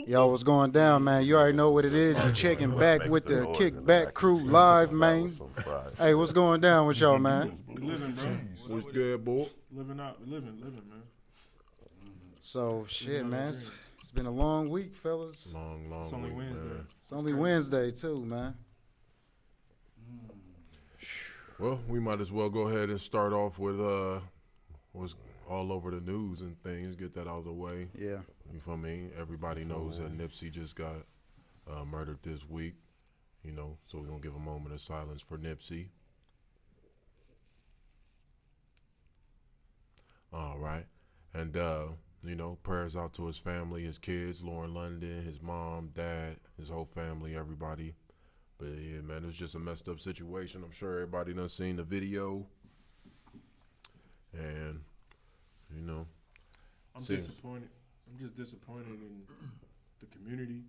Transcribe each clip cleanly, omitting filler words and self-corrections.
Yo, what's going down, man? You already know what it is. You checking back with the Kickback crew live, man. Hey, what's going down with y'all, man? We living, bro. What's good, boy? Living out, living, man. So, shit, man. It's been a long week, fellas. Long It's only week, Wednesday. man. It's only Wednesday, too, man. Well, we might as well go ahead and start off with what's all over the news and things. Get that out of the way. Yeah. You feel me? Everybody knows that Nipsey just got murdered this week. You know, so we're gonna give a moment of silence for Nipsey. All right, and you know, prayers out to his family, his kids, Lauren London, his mom, dad, his whole family, everybody. But yeah, man, it's just a messed up situation. I'm sure everybody done seen the video, and you know, I'm disappointed. I'm just disappointed in the community,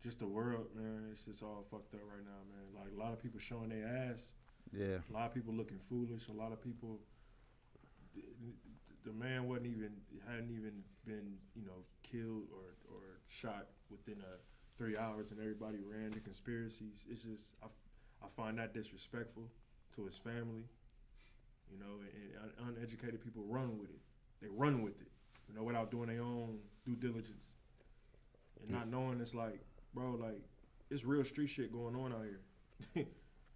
just the world, man. It's just all fucked up right now, man. Like a lot of people showing their ass. Yeah. A lot of people looking foolish. A lot of people. The man hadn't even been, killed or shot within 3 hours, and everybody ran the conspiracies. It's just I find that disrespectful to his family. You know, and uneducated people run with it. They run with it, without doing their own due diligence and not knowing it's like, bro, like it's real street shit going on out here.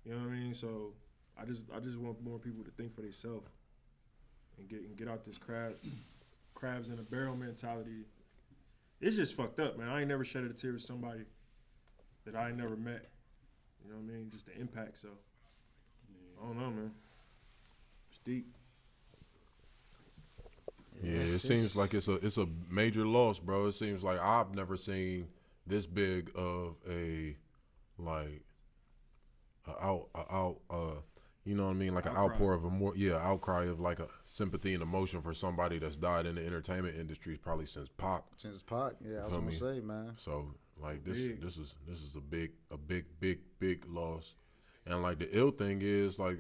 You know what I mean? So I just want more people to think for themselves and get out this crabs in a barrel mentality. It's just fucked up, man. I ain't never shed a tear with somebody that I ain't never met. You know what I mean? Just the impact. So I don't know, man. It's deep. Yeah, it seems like it's a major loss, bro. It seems like I've never seen this big of a you know what I mean, like an outpour of outcry of like a sympathy and emotion for somebody that's died in the entertainment industry probably since Pac. Since Pac, yeah, I was gonna say, man. So like this is a big loss, and like the ill thing is like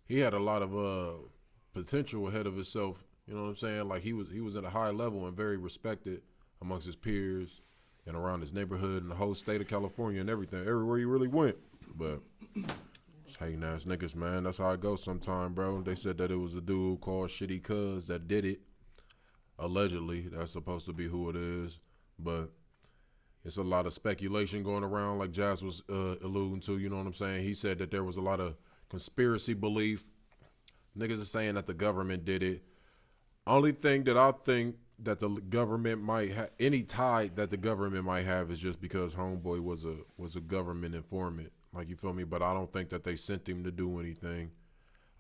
he had a lot of potential ahead of himself. You know what I'm saying? Like he was at a high level and very respected amongst his peers and around his neighborhood and the whole state of California and everything, everywhere he really went. But just hating ass niggas, man. That's how it goes sometime, bro. They said that it was a dude called Shitty Cuz that did it. Allegedly, that's supposed to be who it is. But it's a lot of speculation going around, like Jazz was alluding to. You know what I'm saying? He said that there was a lot of conspiracy belief. Niggas are saying that the government did it. Only thing that I think that the government might have, any tie that the government might have, is just because Homeboy was a government informant. Like, you feel me? But I don't think that they sent him to do anything.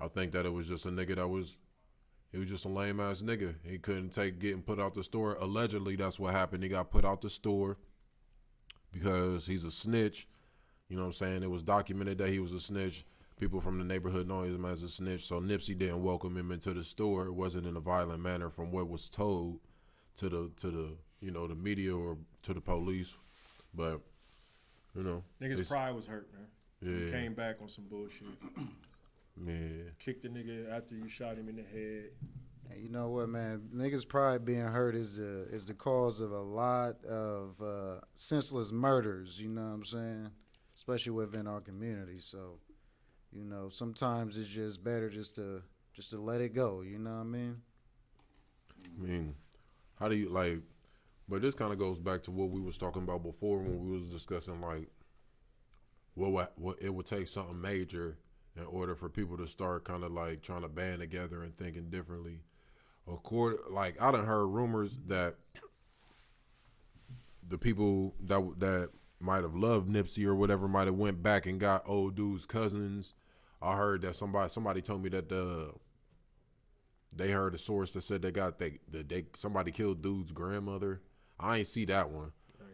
I think that it was just a nigga he was just a lame ass nigga. He couldn't take getting put out the store. Allegedly, that's what happened. He got put out the store because he's a snitch. You know what I'm saying? It was documented that he was a snitch. People from the neighborhood know him as a snitch. So Nipsey didn't welcome him into the store. It wasn't in a violent manner from what was told to the the media or to the police. But Niggas' pride was hurt, man. Yeah. He came back on some bullshit. Yeah. Kicked the nigga after you shot him in the head. And you know what, man? Niggas' pride being hurt is the cause of a lot of senseless murders. You know what I'm saying? Especially within our community. So, sometimes it's just better just to let it go. You know what I mean? I mean, how do you like? But this kind of goes back to what we was talking about before when we was discussing like what it would take something major in order for people to start kind of like trying to band together and thinking differently. Like I done heard rumors that the people that might have loved Nipsey or whatever might have went back and got old dude's cousins. I heard that somebody told me that they heard a source that said somebody killed dude's grandmother. I ain't see that one.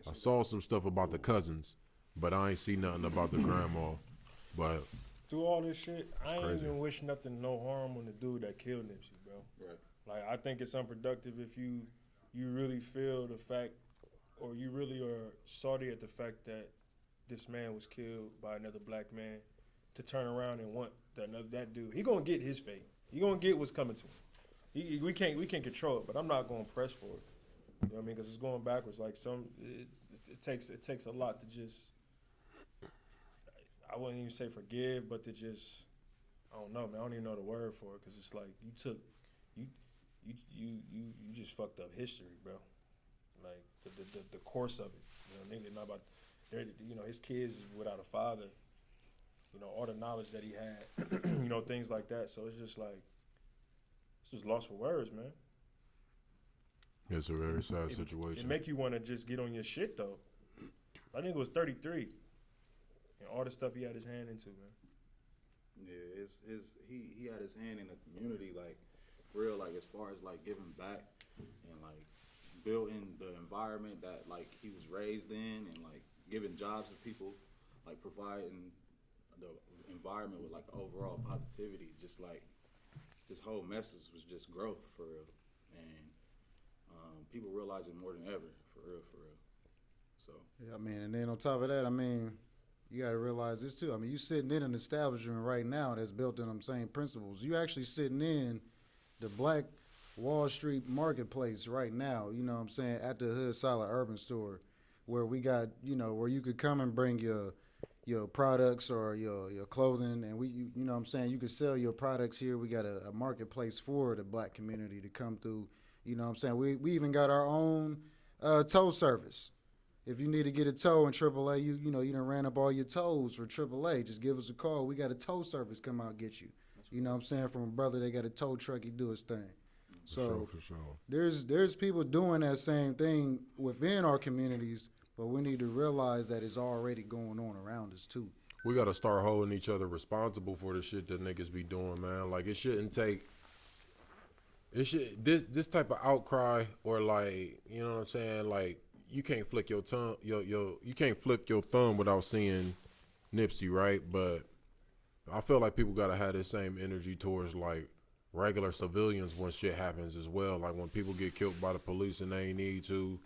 I saw some stuff about the cousins, but I ain't see nothing about the grandma. But through all this shit, I ain't crazy. even wish no harm on the dude that killed Nipsey, bro. Right. Like, I think it's unproductive if you really feel the fact, or you really are salty at the fact that this man was killed by another black man, to turn around and want that dude. He gonna get his fate. He gonna get what's coming to him. We can't control it, but I'm not gonna press for it. You know what I mean? Because it's going backwards. Like it takes a lot to just. I wouldn't even say forgive, but to just. I don't know, man. I don't even know the word for it because it's like you just fucked up history, bro. Like the course of it. You know, nigga, not about. You know, his kids without a father. You know, all the knowledge that he had. You know, things like that. So it's just like. It's just lost for words, man. It's a very sad situation. It make you want to just get on your shit, though. I think it was 33. And all the stuff he had his hand into, man. Yeah, he had his hand in the community, like, real, like, as far as, like, giving back and, like, building the environment that, like, he was raised in and, like, giving jobs to people, like, providing the environment with, like, overall positivity, just, like, this whole message was just growth, for real. And people realize it more than ever, for real. So. Yeah, I mean, and then on top of that, I mean, you got to realize this too. I mean, you sitting in an establishment right now that's built on them same principles. You actually sitting in the Black Wall Street marketplace right now, you know what I'm saying, at the Hood Solid Urban Store, where we got, you know, where you could come and bring your products or your clothing, and you know what I'm saying, you can sell your products here. We got a marketplace for the black community to come through, you know what I'm saying. We even got our own tow service. If you need to get a tow in AAA, you know, you done ran up all your tows for AAA, just give us a call. We got a tow service come out and get you. You know what I'm saying, from a brother that got a tow truck, he do his thing. So for sure. There's people doing that same thing within our communities, but we need to realize that it's already going on around us too. We got to start holding each other responsible for the shit that niggas be doing, man. Like, it shouldn't take. This type of outcry, or, like, you know what I'm saying, like, you can't flick your tongue, you can't flip your thumb without seeing Nipsey, right? But I feel like people gotta have this same energy towards, like, regular civilians when shit happens as well. Like, when people get killed by the police and they ain't need to, you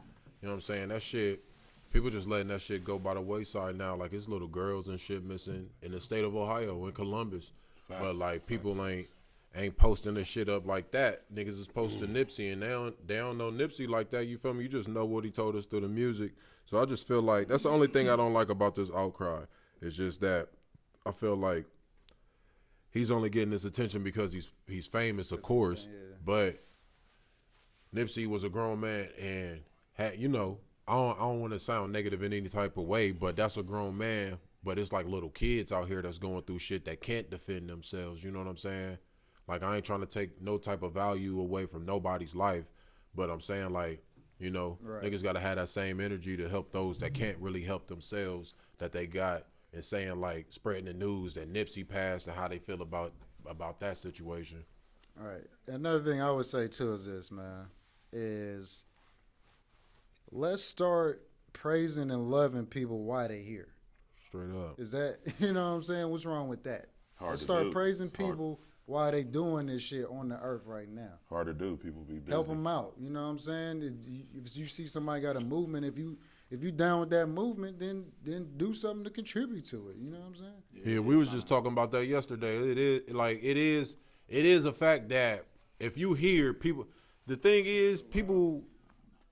know what I'm saying? That shit, people just letting that shit go by the wayside now. Like, it's little girls and shit missing in the state of Ohio, in Columbus. Facts. But, like, people ain't posting this shit up like that. Niggas is posting Nipsey, and they don't know Nipsey like that, you feel me? You just know what he told us through the music. So I just feel like that's the only thing I don't like about this outcry. It's just that I feel like he's only getting this attention because he's famous, of course. Yeah. But Nipsey was a grown man and had, you know, I don't want to sound negative in any type of way, but that's a grown man. But it's like little kids out here that's going through shit that can't defend themselves. You know what I'm saying? Like, I ain't trying to take no type of value away from nobody's life, but I'm saying, like, you know, right. Niggas got to have that same energy to help those that can't really help themselves that they got, and saying, like, spreading the news that Nipsey passed and how they feel about that situation. All right. Another thing I would say, too, is this, man, is let's start praising and loving people while they here. Straight up. Is that, you know what I'm saying? What's wrong with that? Let's start praising people while they doing this shit on the earth right now. Hard to do. People be busy. Help them out. You know what I'm saying? If you see somebody got a movement, if you down with that movement, then do something to contribute to it. You know what I'm saying? Yeah, we was just talking about that yesterday. It is a fact that if you hear people, the thing is, people,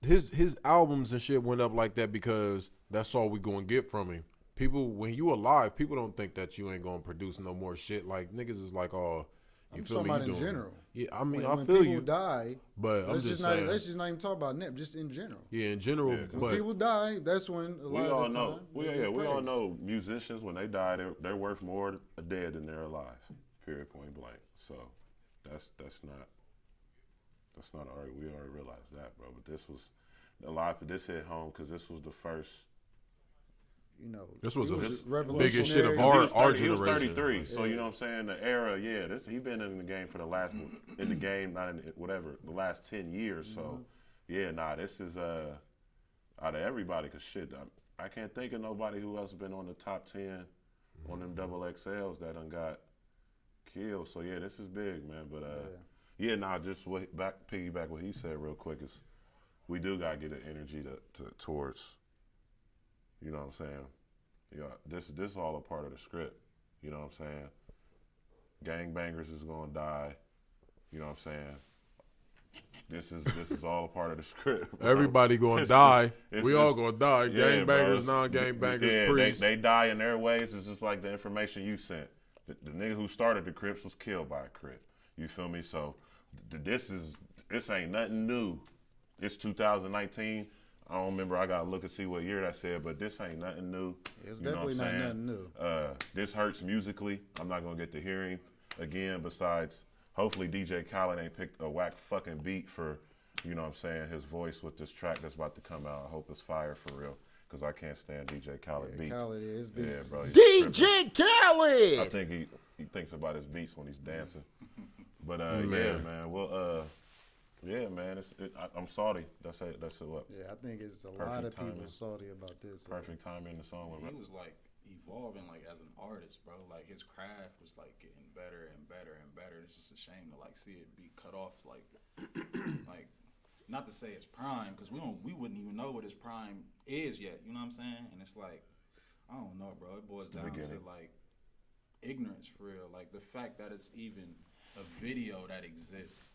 his albums and shit went up like that because that's all we gonna get from him. People, when you alive, people don't think that you ain't gonna produce no more shit. Like, niggas is like, oh, you feel me? I'm talking about in general. Yeah, I mean, I feel you. When people die, but I'm just saying. Let's just not even talk about Nip, just in general. Yeah, in general. Yeah, when people die, that's when a lot of the time. We all know musicians, when they die, they're worth more dead than they're alive. Period, point blank. So that's not already, we already realized that, bro. But this was a lot. This hit home because this was the first. You know, this was the biggest shit of our generation. He was 33, so you know what I'm saying. The era, he been in the game for the last the last 10 years. So, this is out of everybody. Cause shit, I can't think of nobody who else been on the top 10 on them double XLs that done got killed. So this is big, man. But just piggyback what he said real quick is, we do gotta get an energy towards. You know what I'm saying? You know, this is all a part of the script. You know what I'm saying? Gangbangers is gonna die. You know what I'm saying? This is all a part of the script. Bro. Everybody gonna die. We all gonna die. Yeah, Gangbangers, bro, non-gangbangers, yeah, priests. they die in their ways. It's just like the information you sent. The nigga who started the Crips was killed by a Crip. You feel me? So this ain't nothing new. It's 2019. I don't remember. I gotta look and see what year that said, but this ain't nothing new. It's You know definitely what I'm not saying? nothing new. This hurts musically. I'm not gonna get to hearing again. Besides, hopefully DJ Khaled ain't picked a whack fucking beat for, you know what I'm saying, his voice with this track that's about to come out. I hope it's fire for real, because I can't stand DJ Khaled beats. Khaled is beats. Yeah, bro. he's DJ tripping. Khaled. I think he thinks about his beats when he's dancing. But yeah, man. Well, yeah, man. I'm salty. That's it. What? Yeah, I think it's a Perfect lot of people timing. salty about this. Perfect timing in the song. He was like evolving like as an artist, bro. Like his craft was like getting better and better and better. It's just a shame to like see it be cut off. Like, like not to say it's prime, because we wouldn't even know what his prime is yet. You know what I'm saying? And it's like, I don't know, bro. It boils down to like ignorance for real. Like the fact that it's even a video that exists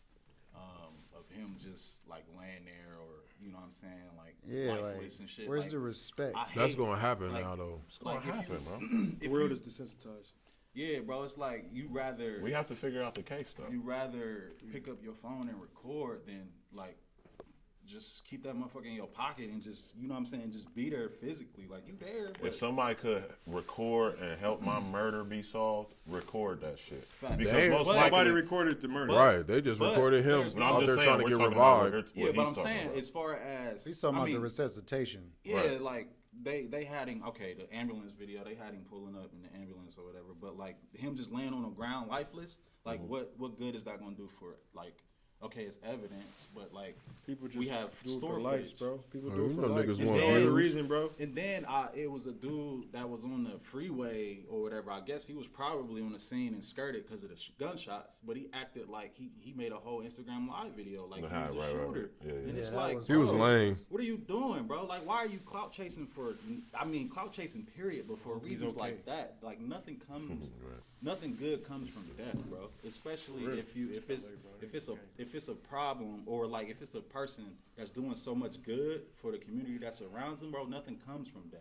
of him just like laying there, or you know what I'm saying, like lifeless and shit. Where's like, the respect? That's gonna happen now, though. It's gonna happen, bro. The world is desensitized. Yeah, bro. It's like you rather We have to figure out the case, though. you rather pick up your phone and record than like just keep that motherfucker in your pocket and just, you know what I'm saying, just be there physically. Like you there. But If somebody could record and help my murder be solved, record that shit. Fact. Because Damn. most Nobody likely, recorded the murder. Right, they just but recorded him there's no, I'm out just there saying, trying to we're get talking about revived. yeah, what but he's I'm talking saying about. as far as He's talking I about the mean, resuscitation. yeah, Right. like they had him. Okay, the ambulance video, they had him pulling up in the ambulance or whatever. But like him just laying on the ground, lifeless. Like what good is that gonna do for it? Like, okay, it's evidence, but like People just we have do it store for likes, footage. bro. People Oh, do you it for know likes. niggas There's want no other views. reason, bro. And then it was a dude that was on the freeway or whatever. I guess he was probably on the scene and skirted because of the gunshots. But he acted like he made a whole Instagram live video like he Right, was a right, shooter. right. Yeah, yeah. And it's Yeah, that like, was- He was bro, lame. What are you doing, bro? Like, why are you clout chasing for? I mean, clout chasing period. But for reasons okay. like that, like nothing comes, nothing good comes from death, bro. Especially if it's a problem, or like if it's a person that's doing so much good for the community that surrounds them, bro. Nothing comes from death.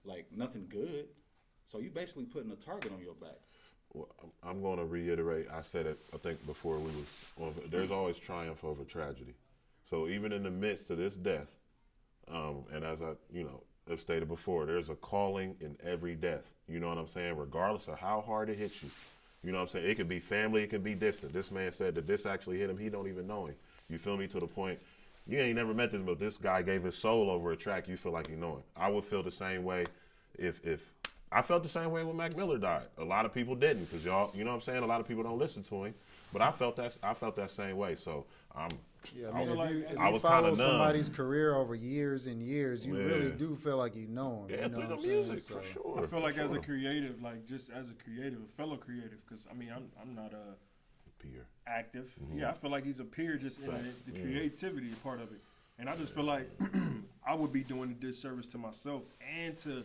Like nothing good. So you basically putting a target on your back. Well, I'm going to reiterate. I said it, I think, before we was. There's always triumph over tragedy. So even in the midst of this death, and as I, have stated before, there's a calling in every death. You know what I'm saying? Regardless of how hard it hits you. You know what I'm saying? It could be family, it can be distant. This man said that this actually hit him. He don't even know him. You feel me? To the point, you ain't never met this, but this guy gave his soul over a track. You feel like you know him. I would feel the same way if I felt the same way when Mac Miller died. A lot of people didn't, because y'all, you know what I'm saying? A lot of people don't listen to him. But I felt that same way. So Yeah, I mean, if I you was follow kinda numb. somebody's career over years and years, you really do feel like you know him. yeah, you know through what the I'm saying? music So, for sure. I feel like for as a sure. creative, like just as a creative, a fellow creative, because I mean I'm not Peer. active. Mm-hmm. Yeah, I feel like he's a peer just in Facts. the creativity part of it, and I just feel like I would be doing a disservice to myself and to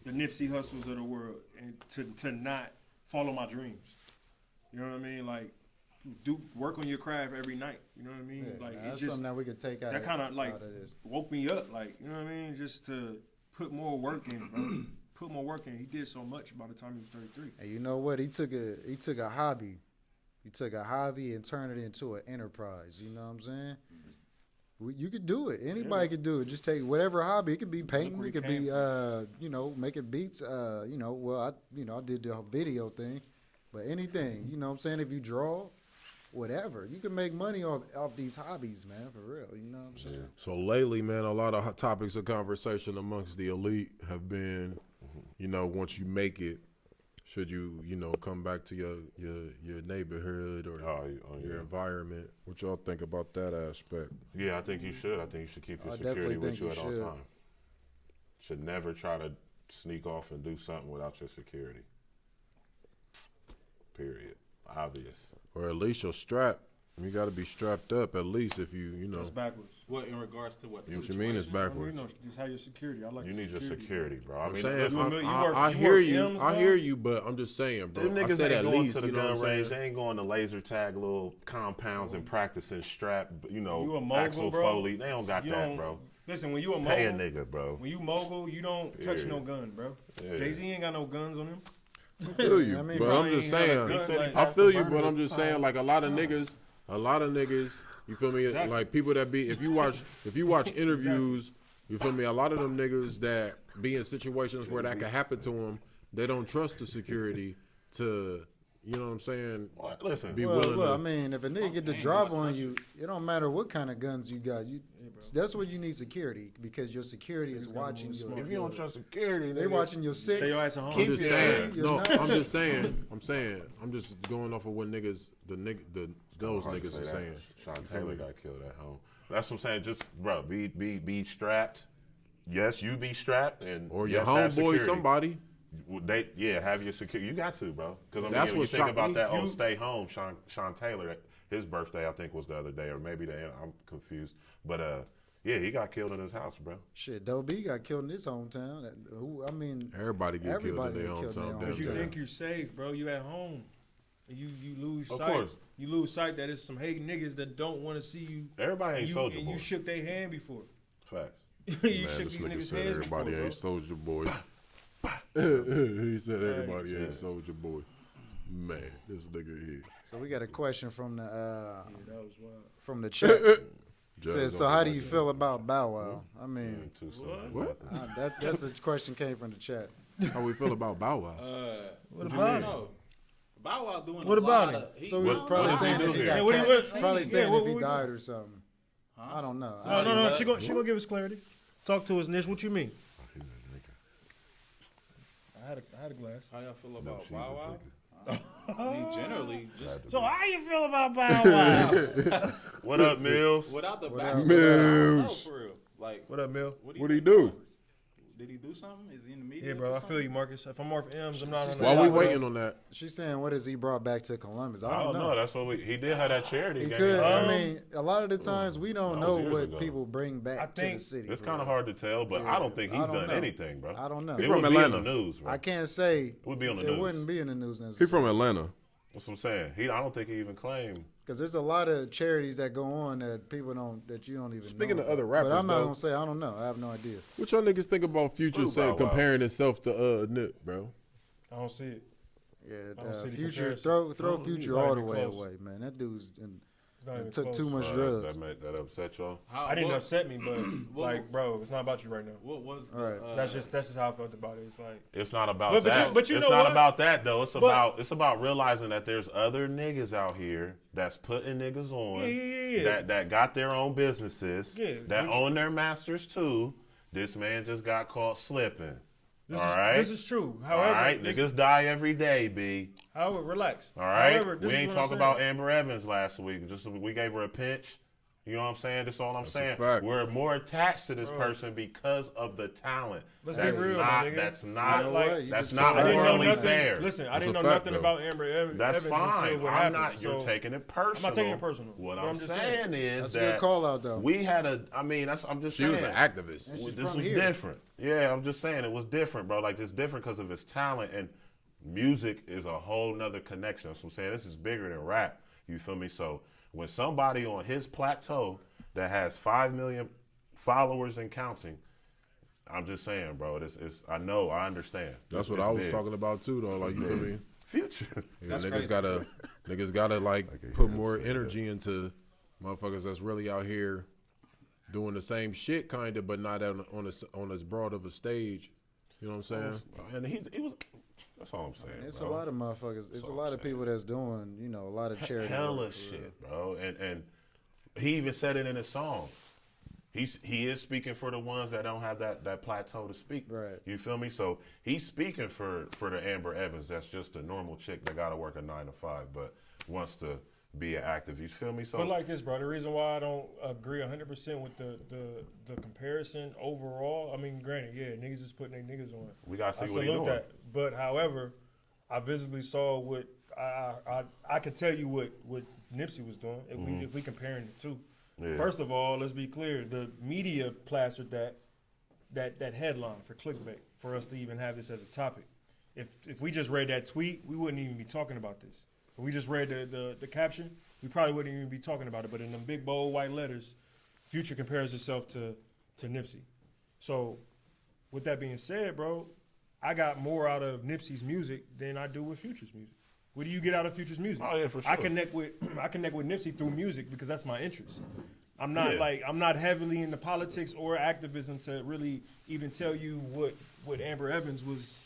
the Nipsey Hussles of the world, and to not follow my dreams. You know what I mean? Like do work on your craft every night. You know what I mean? yeah, Like that's it just something that we could take out. that kind of like out of this. woke me up. Like you know what I mean? Just to put more work in, bro. Put more work in. He did so much by the time he was 33. And you know what? He took a hobby. He took a hobby and turned it into an enterprise. You know what I'm saying? You could do it. Anybody could do it. Just take whatever hobby. It could be painting. where It he could be, came making beats. Well, I did the video thing, but anything. You know what I'm saying? If you draw, whatever, you can make money off these hobbies, man. For real. You know what I'm saying? So lately, man, a lot of hot topics of conversation amongst the elite have been, once you make it, should you, come back to your neighborhood or your environment? What y'all think about that aspect? Yeah, I think you should. I think you should keep your I security definitely with you think at you all should. times. Should never try to sneak off and do something without your security. Period. Obvious. Or at least your strap. You got to be strapped up at least if you know. That's backwards. What in regards to what? The What you mean it's I mean, backwards? you know, just have your security. I like You the need your security, bro. I I'm mean, saying, listen, I you hear work you. M's, I bro? hear you, but I'm just saying, bro. them I niggas said ain't at going least, to the you know gun what I'm range. saying? They ain't going to laser tag little compounds and practicing strap, You a mogul, Axel bro? Foley. They don't got You that, don't- bro. Listen, when you a Pay a mogul, nigga, bro. when you mogul, you don't touch Yeah. no gun, bro. Yeah. Jay-Z ain't got no guns on him. I feel you, I mean, but probably I'm just ain't had a saying. gun, said he like- I passed feel the you, burner but at I'm the just saying, time. like a lot of niggas, you feel me? Exactly. Like people that be, if you watch interviews, you feel me? A lot of them niggas that be in situations where that could happen to them, they don't trust the security to, you know what I'm saying? Well, listen, Be Well, willing look, to. I mean, if a nigga get the drop on you, it don't matter what kind of guns you got. That's where you need security because your security is watching you. if you don't trust security, They nigga, watching your Stay six. your ass at home. I'm just Yeah. saying. Your No, nine. I'm saying. I'm just going off of what those hard to niggas say are that. saying. Sean You feel Taylor me? got killed at home. That's what I'm saying. Just bro, be strapped. Yes, you be strapped, and Or your yes, have homeboy, security. somebody. Have your security. You got to, bro. Because That's when you what think shocked about me. that. Stay home. Sean Taylor. His birthday, I think, was the other day, or maybe I'm confused. But yeah, he got killed in his house, bro. Shit, Doe B got killed in his hometown. I mean, Everybody get killed in Everybody their get killed in their hometown. hometown. damn But you time. think you're safe, bro. You at home. You lose Of sight. course. You lose sight that it's some hating niggas that don't want to see you. Everybody ain't you, soldier and boy. you shook their hand before. Facts. you Man, shook this these nigga niggas' said hands everybody before, ain't bro. soldier boy. He said everybody Yeah. ain't soldier boy. Man, this nigga here. so we got a question from the Yeah, that was wild. from the chat. Judge Says, so don't how be do like you that. feel about Bow Wow? I mean, Too soon. What? that's the question came from the chat. How we feel about Bow Wow? What I about don't it? know. Bow Wow doing What a about lot him? of. He, So What- we're probably what does he saying do if he here? got Yeah, what he was- probably yeah, saying what if he we died or something. I don't know. No. She gonna give us clarity. Talk to us, Nish. What you mean? I had a glass. How y'all feel about she Bow was Wow? I mean, generally, just So how you feel about Bow Wow? What up, Mills? without the What backstory. else? I don't know, Mills. for real. Like, What up, Mill? what What'd he think do? about it? Did he do something? Is he in the media? Yeah, bro. for I feel something? you, Marcus. If I'm off M's, I'm not on While that. we what waiting else? on that, She's saying, what has he brought back to Columbus? I don't know. That's what he did have that charity He game. could. I Um, mean, a lot of the times we don't that know was years what ago. people bring back I to the think city. It's for kind of real. hard to tell, but Yeah, I don't think I he's don't done know. anything, bro. I don't know. It from would be in Atlanta. the news, bro. I can't say It would be on the it news. wouldn't be in the news he necessarily. from Atlanta. That's what I'm saying. I don't think he even claimed. Because there's a lot of charities that go on that people don't, that you don't even Speaking know of other about. rappers, but I'm not though- gonna say I don't know. I have no idea. What y'all niggas think about Future Screw saying Bow Wow. comparing himself to Nip, bro? I don't see it. Yeah, I don't see the Future comparison. throw He's Future not all the even way close. away, man. That dude's It's not even took close. too much drugs. That upset y'all. I didn't what, upset me, but like, bro, it's not about you right now. What was the, Right. That's just how I felt about it. It's like, It's not about But you- that. but you it's know not what? about that though. It's about realizing that there's other niggas out here that's putting niggas on Yeah. that got their own businesses Yeah, that which- own their masters too. This man just got caught slipping. this All is right? this is true. All However, right, niggas die every day, B. however, relax. All right, However, this we is ain't what I'm talking saying. about Amber Evans last week. Just we gave her a pinch. You know what I'm saying? That's all I'm That's a saying. fact. We're more attached to this Bro. person because of the talent. Let's be that's real, my not, nigga. That's You not. know like- what? You that's just not can't- I didn't know morally nothing. fair. Listen, I That's didn't a know fact, nothing though. about Amber Evans That's until fine. what I'm happened. not. You're So, taking it personal. taking it personal. What But I'm I'm just saying is That's a that good call out though. we had a. I mean, I'm just She saying. was an activist. And she's This from was here. different. Yeah, I'm just saying it was different, bro. Like it's different because of his talent, and music is a whole nother connection. So I'm saying this is bigger than rap. You feel me? So when somebody on his plateau that has 5 million followers and counting, I'm just saying, bro. It's I know, I understand. That's what It's I was big. talking about too, though. Like you feel me? Future. Yeah, That's niggas crazy. gotta like put more energy into motherfuckers that's really out here doing the same shit, kind of, but not on as broad of a stage. You know what I'm saying? And he was. That's all I'm saying. It's bro. a lot of motherfuckers. It's a all lot I'm of people that's doing, you know, a lot of charity. Hella work, for real. shit, bro. And he even said it in his song. He is speaking for the ones that don't have that plateau to speak. Right. You feel me? So he's speaking for the Amber Evans. That's just a normal chick that got to work a 9 to 5, but wants to be an active. You feel me? So But like this, bro, the reason why I don't agree 100% with the comparison overall, I mean, granted, yeah, niggas is putting their niggas on. we got to I see what he's salute doing. that. But however, I visibly saw what I can tell you what Nipsey was doing if we comparing the two. Yeah. First of all, let's be clear: the media plastered that headline for clickbait for us to even have this as a topic. If we just read that tweet, we wouldn't even be talking about this. If we just read the caption, we probably wouldn't even be talking about it. But in them big bold white letters, Future compares itself to Nipsey. So, with that being said, bro, I got more out of Nipsey's music than I do with Future's music. What do you get out of Future's music? Oh yeah, for sure. I connect with Nipsey through music because that's my interest. I'm not heavily into politics or activism to really even tell you what Amber Evans was,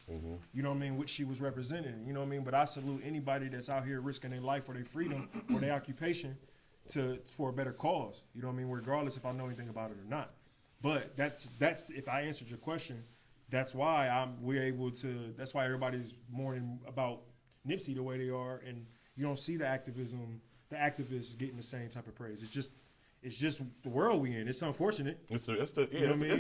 you know what I mean, what she was representing, you know what I mean? But I salute anybody that's out here risking their life or their freedom or their occupation for a better cause, you know what I mean, regardless if I know anything about it or not. But that's if I answered your question, that's why that's why everybody's mourning about Nipsey the way they are, and you don't see the activists getting the same type of praise. It's just the world we in. It's unfortunate. It's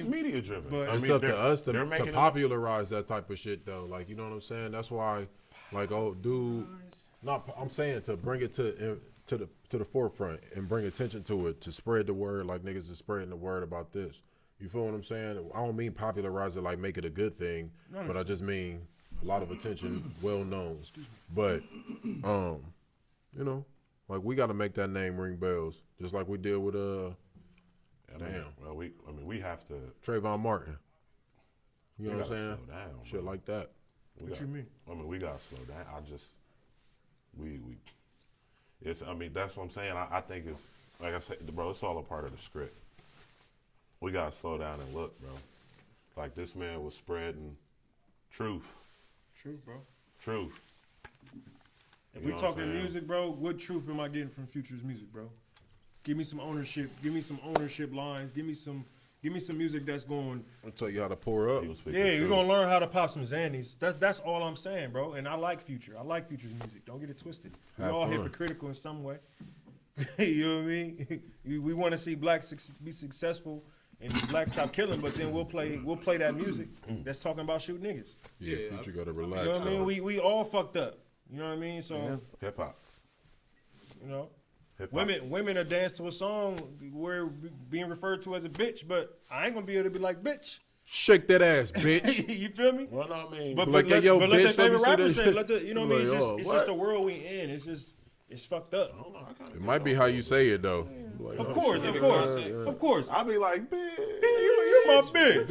media driven. But It's up to us to popularize that type of shit, though. Like, you know what I'm saying? That's why, like, I'm saying to bring it to the forefront and bring attention to it, to spread the word like niggas is spreading the word about this. You feel what I'm saying? I don't mean popularize it like make it a good thing, but I just mean a lot of attention, well known. But, you know, like we got to make that name ring bells, just like we did with we have to Trayvon Martin. You know what I'm saying? Slow down, Shit bro. like that. What you mean? I mean, we gotta slow down. That's what I'm saying. I think it's like I said, bro. It's all a part of the script. We gotta slow down and look, bro. Like this man was spreading truth. True, bro. Truth. If we talking music, bro, what truth am I getting from Future's music, bro? Give me some ownership. Give me some ownership lines. Give me some music that's going. I'll tell you how to pour up. Yeah, you're gonna learn how to pop some Xannies. That's all I'm saying, bro. And I like Future. I like Future's music. Don't get it twisted. We're all hypocritical in some way. You know what I mean? We want to see blacks be successful and blacks stop killing, but then we'll play that music that's talking about shoot niggas. Yeah, Future got to relax. You know what I mean? We all fucked up. You know what I mean? So hip hop. You know, Hip-hop. women are dance to a song where being referred to as a bitch, but I ain't gonna be able to be like bitch. Shake that ass, bitch. You feel me? Well, no, I mean, But like, let yo, their bitch, let favorite me see rapper that say, shit. you know what I mean? Like, It's just the world we in. It's fucked up. I don't know. I kinda It get might be off how those. you say it though. Like, Of oh, course, shit. of course. I be like, bitch. You my bitch.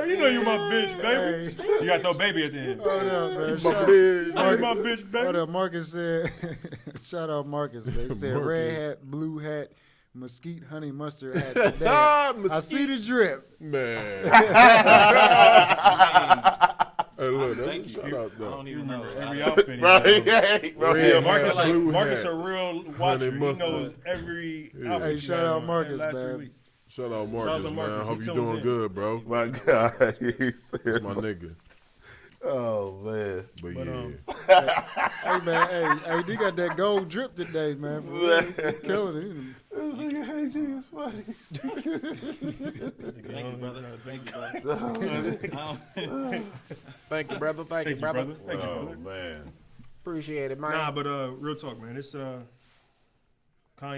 You know you my bitch, baby. You got to throw baby at the end. Hold up, man. My Shout- bitch. You my bitch, Hold baby. up, Marcus said, shout out Marcus, man. He said Marcus. red hat, blue hat, mesquite, honey mustard hat today. I see the drip. Man. Hey, look, that's Thank a you. shout out I though. don't even know. Every outfit. Red Marcus, hat, blue Marcus hat. a real watcher. He mustard. knows every Yeah. outfit. Hey, you shout had out on Marcus, in the last man. 3 weeks. Shout out Marcus, man. Marcus. Hope He you tunes doing in. good, bro. My God, he's That's my nigga. Oh man. But But, yeah. Hey, man, hey, they got that gold drip today, man. For real. He killing it. This nigga Hey G is funny. Thank you, brother. Thank you, brother. Thank you, brother. Thank you, brother. Thank you, Oh brother. man. Appreciate it, man. Nah, but real talk, man. It's Kanye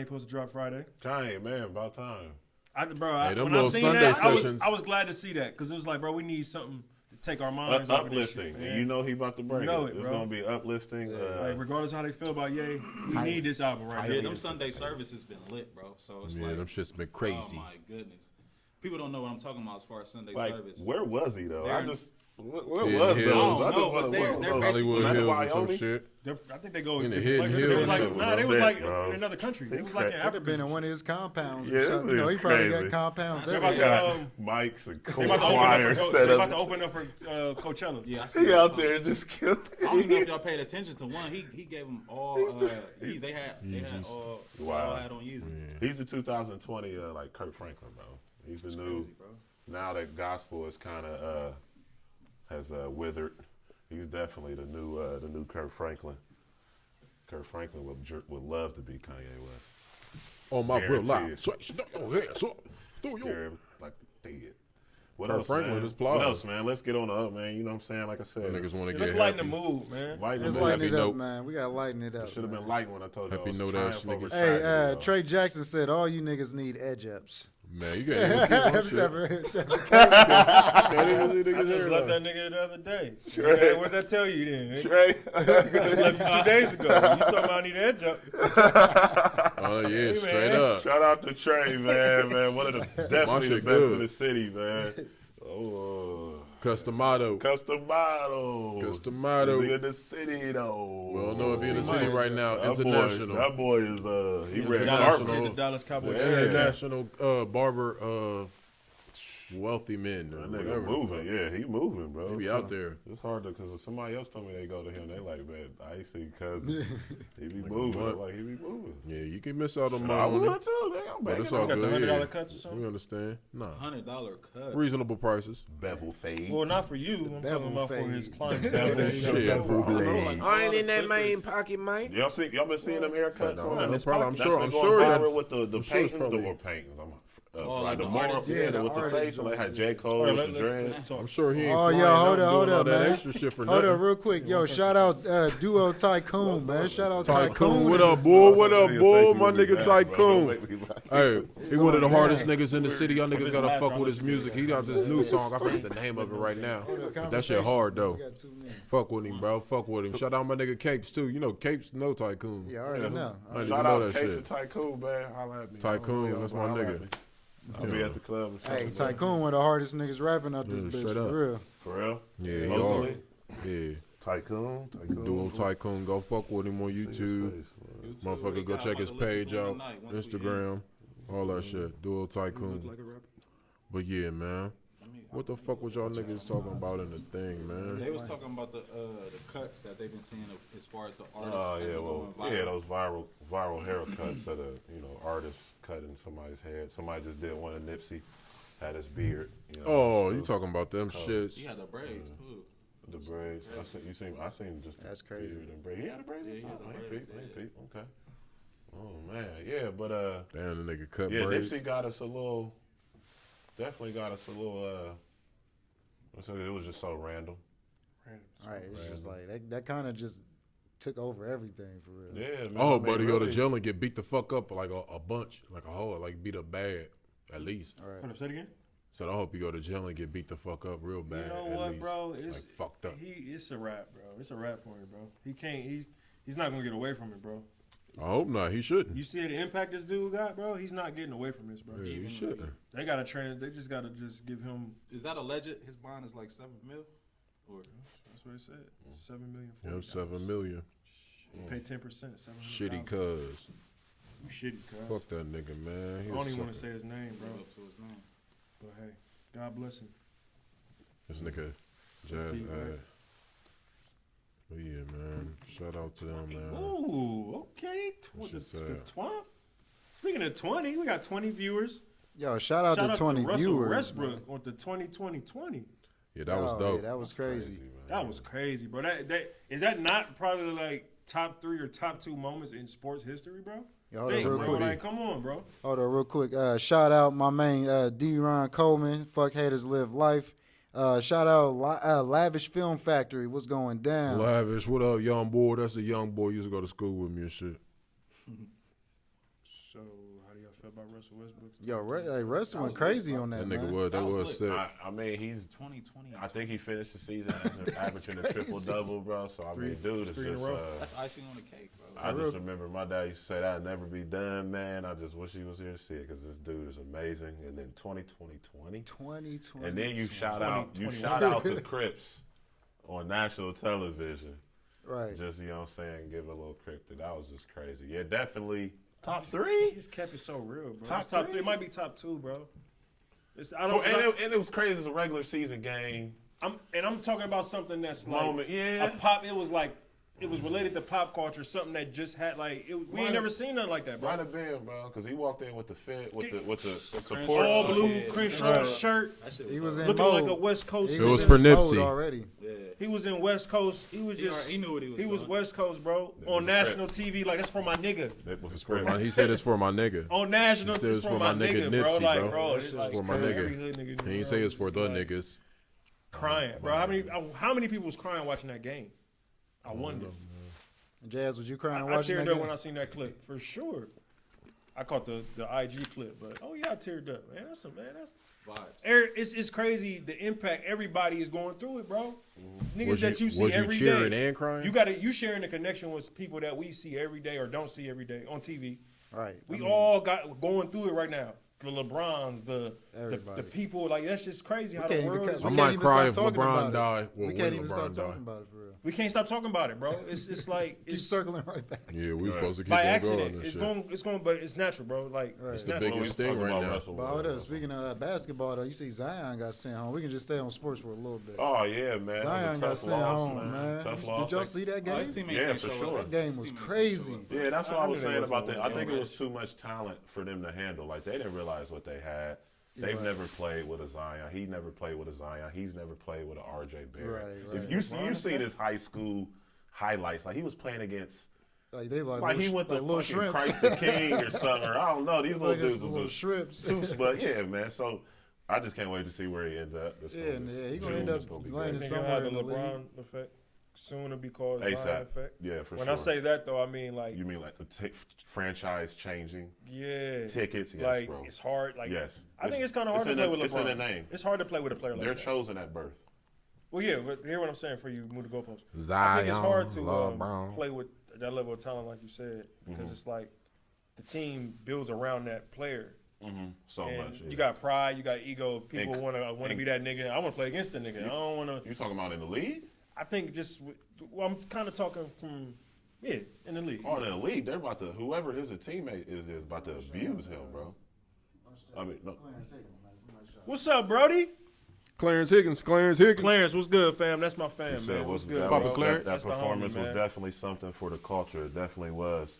supposed to drop Friday. Kanye, man, about time. Hey, them when I little seen Sunday that, sessions. I was glad to see that because it was like, bro, we need something to take our minds off of this shit, Uplifting. man. And you know he about to bring You know it. it, It's bro. gonna be uplifting. Like, regardless of how they feel about Ye, we need this album right Yeah, now. them Sunday services been lit, bro. So it's Yeah, like, them shit's been oh crazy. my goodness. People don't know what I'm talking about as far as Sunday like, service. where was he though? They're- Where Hidden was Hills. those? I don't know, but they're Hollywood Is that Hills or some Wyoming? shit. I think they go In the different Hidden places. They Hills was like, shit was nah, they was sick, like bro. in another country. They was like in Could have been Africa. in one of his compounds. Yeah, or something. You know, he probably crazy. got compounds They're about everywhere. to, Mics and they about to choir set they about up. to open up for Coachella. Yeah, I see He that. out there just killing. I don't even know if y'all paid attention to one. He gave them all. They had all. Wow. All had on Yeezy. He's the 2020 like Kurt Franklin, bro. He's the new. Crazy, bro. Now that gospel is kind of has withered, he's definitely the new Kurt Franklin. Kurt Franklin would love to be Kanye West. On my real Guaranteed. life. Switch your hands up. Do you? They're like dead. What Kirk else, Franklin man? is plausible. What else, man? Let's get on the up, man. You know what I'm saying? Like I said, Niggas want to Let's get lighten happy. the mood, man. lighten Let's the lighten mood. it up, note. man. We gotta lighten it up. Should have man. been light when I told you. Happy it was a note triumph ass over niggas. Hey, tragedy, though. Trey Jackson said all you niggas need edge ups. Man, you can't even see one shit. Except for- Can't even see I niggas' just hair left line. that nigga the other day. Trey. What did that tell you then? Trey. Just left you 2 days ago. You talking about I need an edge up? Oh yeah, Hey, straight man. up. Shout out to Trey, man. One of the definitely the shit best good. in the city, man. Oh, Customado. Customado. Customado. Is he in the city though? We don't know if he's in the city right now. That International. That boy is he ran International. carpet. The Dallas Cowboys. Yeah. International barber of wealthy men. Or That whatever. nigga moving, yeah, he moving, bro. He be out there. It's hard to because somebody else told me they go to him. They like, man, I see because he be moving, what? like he be moving. Yeah, you can miss out on I money on would it. too. They gon' But make it's it all up. got the good. $100 Yeah. cuts or something? We understand. Nah. $100 cut. Reasonable prices. Bevel fade. Well, not for you. I'm Bevel talking about for his fade. clients down there. He got a Shit. bevel. I ain't in that main pocket, man. Y'all been seeing them haircuts No, on no this problem. I'm That's sure. been I'm going sure viral that's with the I'm sure it's paintings, probably- the paintings. like Like the the moral, artists. Yeah, the with the artists face, like had ones, J. Cole with the dreads. Let's talk. I'm sure he ain't Oh, flying yo, out hold doing up, all that man. extra shit for Hold nothing. up, real quick. Yo, shout out Duo Tycoon, man. Shout out Tycoon, what in up, this boy? What Nigga up, think boy? you My will be nigga back, bro. Don't Tycoon. make me laugh. Hey, he one of the going hardest down. niggas in the city. Y'all niggas gotta laugh fuck on with this his music. He got this new song. I forget the name of it right now. But that shit hard though. We got 2 minutes. Fuck with him, bro. Fuck with him. Shout out my nigga Capes too. You know Capes know Tycoon. Yeah, I already know. I didn't Shout even know out that Capes shit. and Tycoon, man. Holla at me. Tycoon, I don't know that's y'all, my but holla nigga. at me. I'll be at the club. and Hey, shit, man. Tycoon, one of the hardest niggas rapping out this Yeah, bitch, straight for up. real. For real? Yeah, he Locally? hard. Yeah. Tycoon. Duo Tycoon. Go fuck with him on YouTube. Motherfucker, go check his page out. Instagram. All that shit. Duo Tycoon. But yeah, man. What the fuck was y'all niggas talking about in the thing, man? They was talking about the cuts that they've been seeing as far as the artists. Oh that yeah, been well, going yeah, viral. those viral haircuts that artists cutting somebody's head. Somebody just did one of Nipsey, had his beard. You know, Oh, so you it's talking about them He shits? He had the braids too. the braids. I seen just That's the crazy. beard and braids. He had the braids. Yeah, he inside? had the I ain't braids, peep. yeah. Okay. Oh man, yeah, but Damn, the nigga cut yeah, braids. Nipsey got us a little. Definitely got us a little. So it was just so random. Right, it's just like that kind of just took over everything for real. Yeah, man. Oh, I mean, buddy, go to really- jail and get beat the fuck up like a bunch, like a whole, like beat up bad, at least. All right. Hold up, say it again. So I hope you go to jail and get beat the fuck up real bad. You know at what, least. bro? Like It's fucked up. It's a rap, bro. It's a rap for him, bro. He can't. He's not gonna get away from it, bro. I hope not. He shouldn't. You see the impact this dude got, bro? He's not getting away from this, bro. Yeah, he shouldn't. They just gotta give him. Is that alleged? His bond is like $7 million. Or That's what he said. 7 million. Yep, 7 million. Pay 10%. Shitty cuz. You shitty, cuz. Fuck that nigga, man. He I don't was even want to sucking. say his name, bro. up to his name. But hey, God bless him. This nigga, Jazz. Deep, right? But yeah, man. Shout out to them, man. Ooh, okay. That shit sad. Speaking of 20, we got 20 viewers. Yo, shout out to 20 Russell viewers. Westbrook man. on the 2020. Yeah, that was Oh, dope. Yeah, that was crazy. man. That was crazy, bro. That is that not probably like top 3 or top 2 moments in sports history, bro? Yo, hold Think, up, real bro. quick. Like, come on, bro. Hold on, real quick. Shout out my main D-Ron Coleman. Fuck haters, live life. Shout out Lavish Film Factory. What's going down? Lavish, what up, young boy? That's the young boy used to go to school with me and shit. So, how do y'all feel about Russell Westbrook? Yo, Russell went crazy on that, That nigga man. was, that That was was lit. sick. I mean, he's. 2020. I think he finished the season averaging a triple double, bro. So I mean, dude, it's three in a just. row. That's icing on the cake, bro. I just remember my dad used to say that'd never be done, man. I just wish he was here to see it because this dude is amazing. And then 2020, 2020. and then you shout out the Crips on national television. Right. Just, you know what I'm saying, give a little cryptic. That was just crazy. Yeah, definitely top 3. He just kept it so real, bro. Top It's top 3? 3. It might be top 2, bro. And it was crazy as a regular season game. I'm talking about something that's like Moment, yeah. a pop. It was like it was related to pop culture, something that just had like we ain't never seen nothing like that, bro. Might have been, bro, because he walked in with the fit, with the support. All Crenshaw. blue Yeah, Crenshaw yeah. shirt, That shit was He was in looking mode. like a West Coast. It was in for his mode Nipsey. already. Yeah. He was in West Coast. He was just. He knew what he was. He was doing. West Coast, bro. On national TV, like that's for my nigga. That was It's for my, he said it's for my nigga. On national, He said it's for my nigga, bro. Nipsey, Like, bro. bro, That it's shit like for my every nigga. hood nigga in the He ain't world say it's for is the like niggas. Crying, bro. How many people was crying watching that game? I wonder. Jazz, was you crying I watching teared that up game? when I seen that clip for sure. I caught the IG clip, but oh yeah, I teared up, man. That's Vibes. it's crazy the impact everybody is going through it, bro. Niggas Was that you see was you every cheering day. and crying? You sharing the connection with people that we see every day or don't see every day on TV. Right. We all got going through it right now. The LeBrons, the Everybody. people, like that's just crazy how can't the even world cut- is. I we might can't even cry stop if talking LeBron about it. died. Well, We when can't even LeBron stop died. talking about it for real. We can't stop talking about it, bro. It's like Keep it's circling right back. Yeah, we supposed to keep by on accident. going. And It's shit. going, but it's natural, bro. Like Right. it's the natural. biggest Talking thing right about now. Russell But hold Wilson. up, speaking of basketball, though, you see Zion got sent home. We can just stay on sports for a little bit. Oh yeah, man. Zion got sent home, man. Tough Did loss. y'all see that Oh, his game? teammates Yeah, ain't for show sure. up. That game His was teammates ain't crazy. show up. Yeah, that's what I I was knew they saying wasn't about that. gonna I think win. it was too much talent for them to handle. Like they didn't realize what they had. You're They've right. never played with a Zion. He never played with a Zion. He's never played with a RJ Barrett. Right, If right. you've seen his high school highlights, like he was playing against, Like they like like he little, went to like little fucking shrimps. Christ the King or something. Or I don't know. These little Like it's dudes little was shrimps. too, but yeah, man. So I just can't wait to see where he ends up. This Yeah, gonna be- yeah, he gonna June end up is gonna be landing great. Think somewhere you'll have in the the LeBron league. effect soon to be called Zion ASAP. effect. Yeah, for When sure. I say that though, I mean like You mean like the franchise changing yeah, tickets? Yes, like bro. it's hard. Like Yes. I think it's kind of hard to in play the- with LeBron. It's in their name. It's hard to play with a player like They're that. chosen at birth. Well, yeah, but hear what I'm saying for you move the goalpost. I Zion, think it's hard to LeBron. play with that level of talent, like you said, because it's like the team builds around that player. So And much. Yeah. you got pride, you got ego. People And- want to and- be that nigga. I want to play against the nigga. I don't want to. You talking about in the league? I think just well, I'm kind of talking from in the league. Oh, in the league, they're about to whoever his teammate is about to abuse him, bro. I mean, no. What's up, Brody? Clarence Higgins. Clarence, what's good, fam? That's my fam, He said man. What's that good, was- Papa bro? Clarence? That That's the performance homie, was man. definitely something for the culture. It definitely was.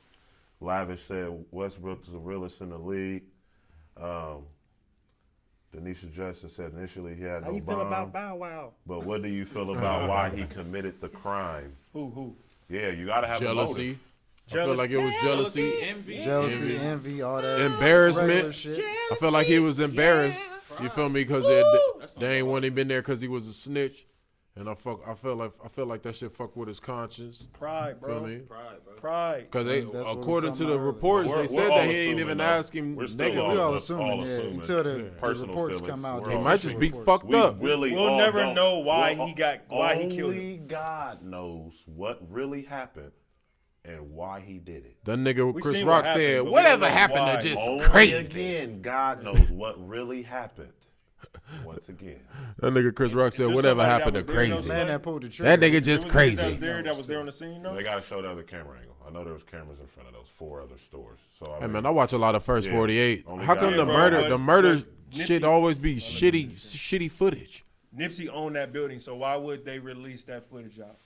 Lavish said Westbrook is the realest in the league. Denisha Justice said initially he had How no you feel bomb. about Bow Wow? But what do you feel about why he committed the crime? Who? Yeah, you got to have a Jealousy. motive. I feel like it was jealousy, Envy. Jealousy, envy, all that. regular embarrassment. shit. I felt like he was embarrassed. You feel me? Because they ain't want him in there because he was a snitch, and I feel like that shit fuck with his conscience. Pride, Feel bro. me? Pride, bro. Pride. Because That's what we according was to talking the about earlier. reports, We're they said all that he ain't assuming, even though. ask him We're still negative. We all all assuming, yeah. assuming. Until the Personal reports feelings. come out. We're He all might just be reports. fucked We up. really We'll all never don't- know why we'll- he killed him. Only God knows what really happened and why he did it. That nigga We Chris seen Rock what happened, said, but we whatever don't know happened why. to just Only crazy. again, God knows what really happened. Once again. That nigga Chris Rock said, There's whatever somebody happened to that was there, crazy. Man that pulled the That trigger. nigga just That crazy. was there on the scene, though. They got to show the other camera angle. I know there was cameras in front of those 4 other stores. So I Hey mean, man, I watch a lot of First Yeah. 48. Only How guy- come Yeah, the bro, murder but shit Nipsey- always be shitty footage? Nipsey owned that building, so why would they release that footage out?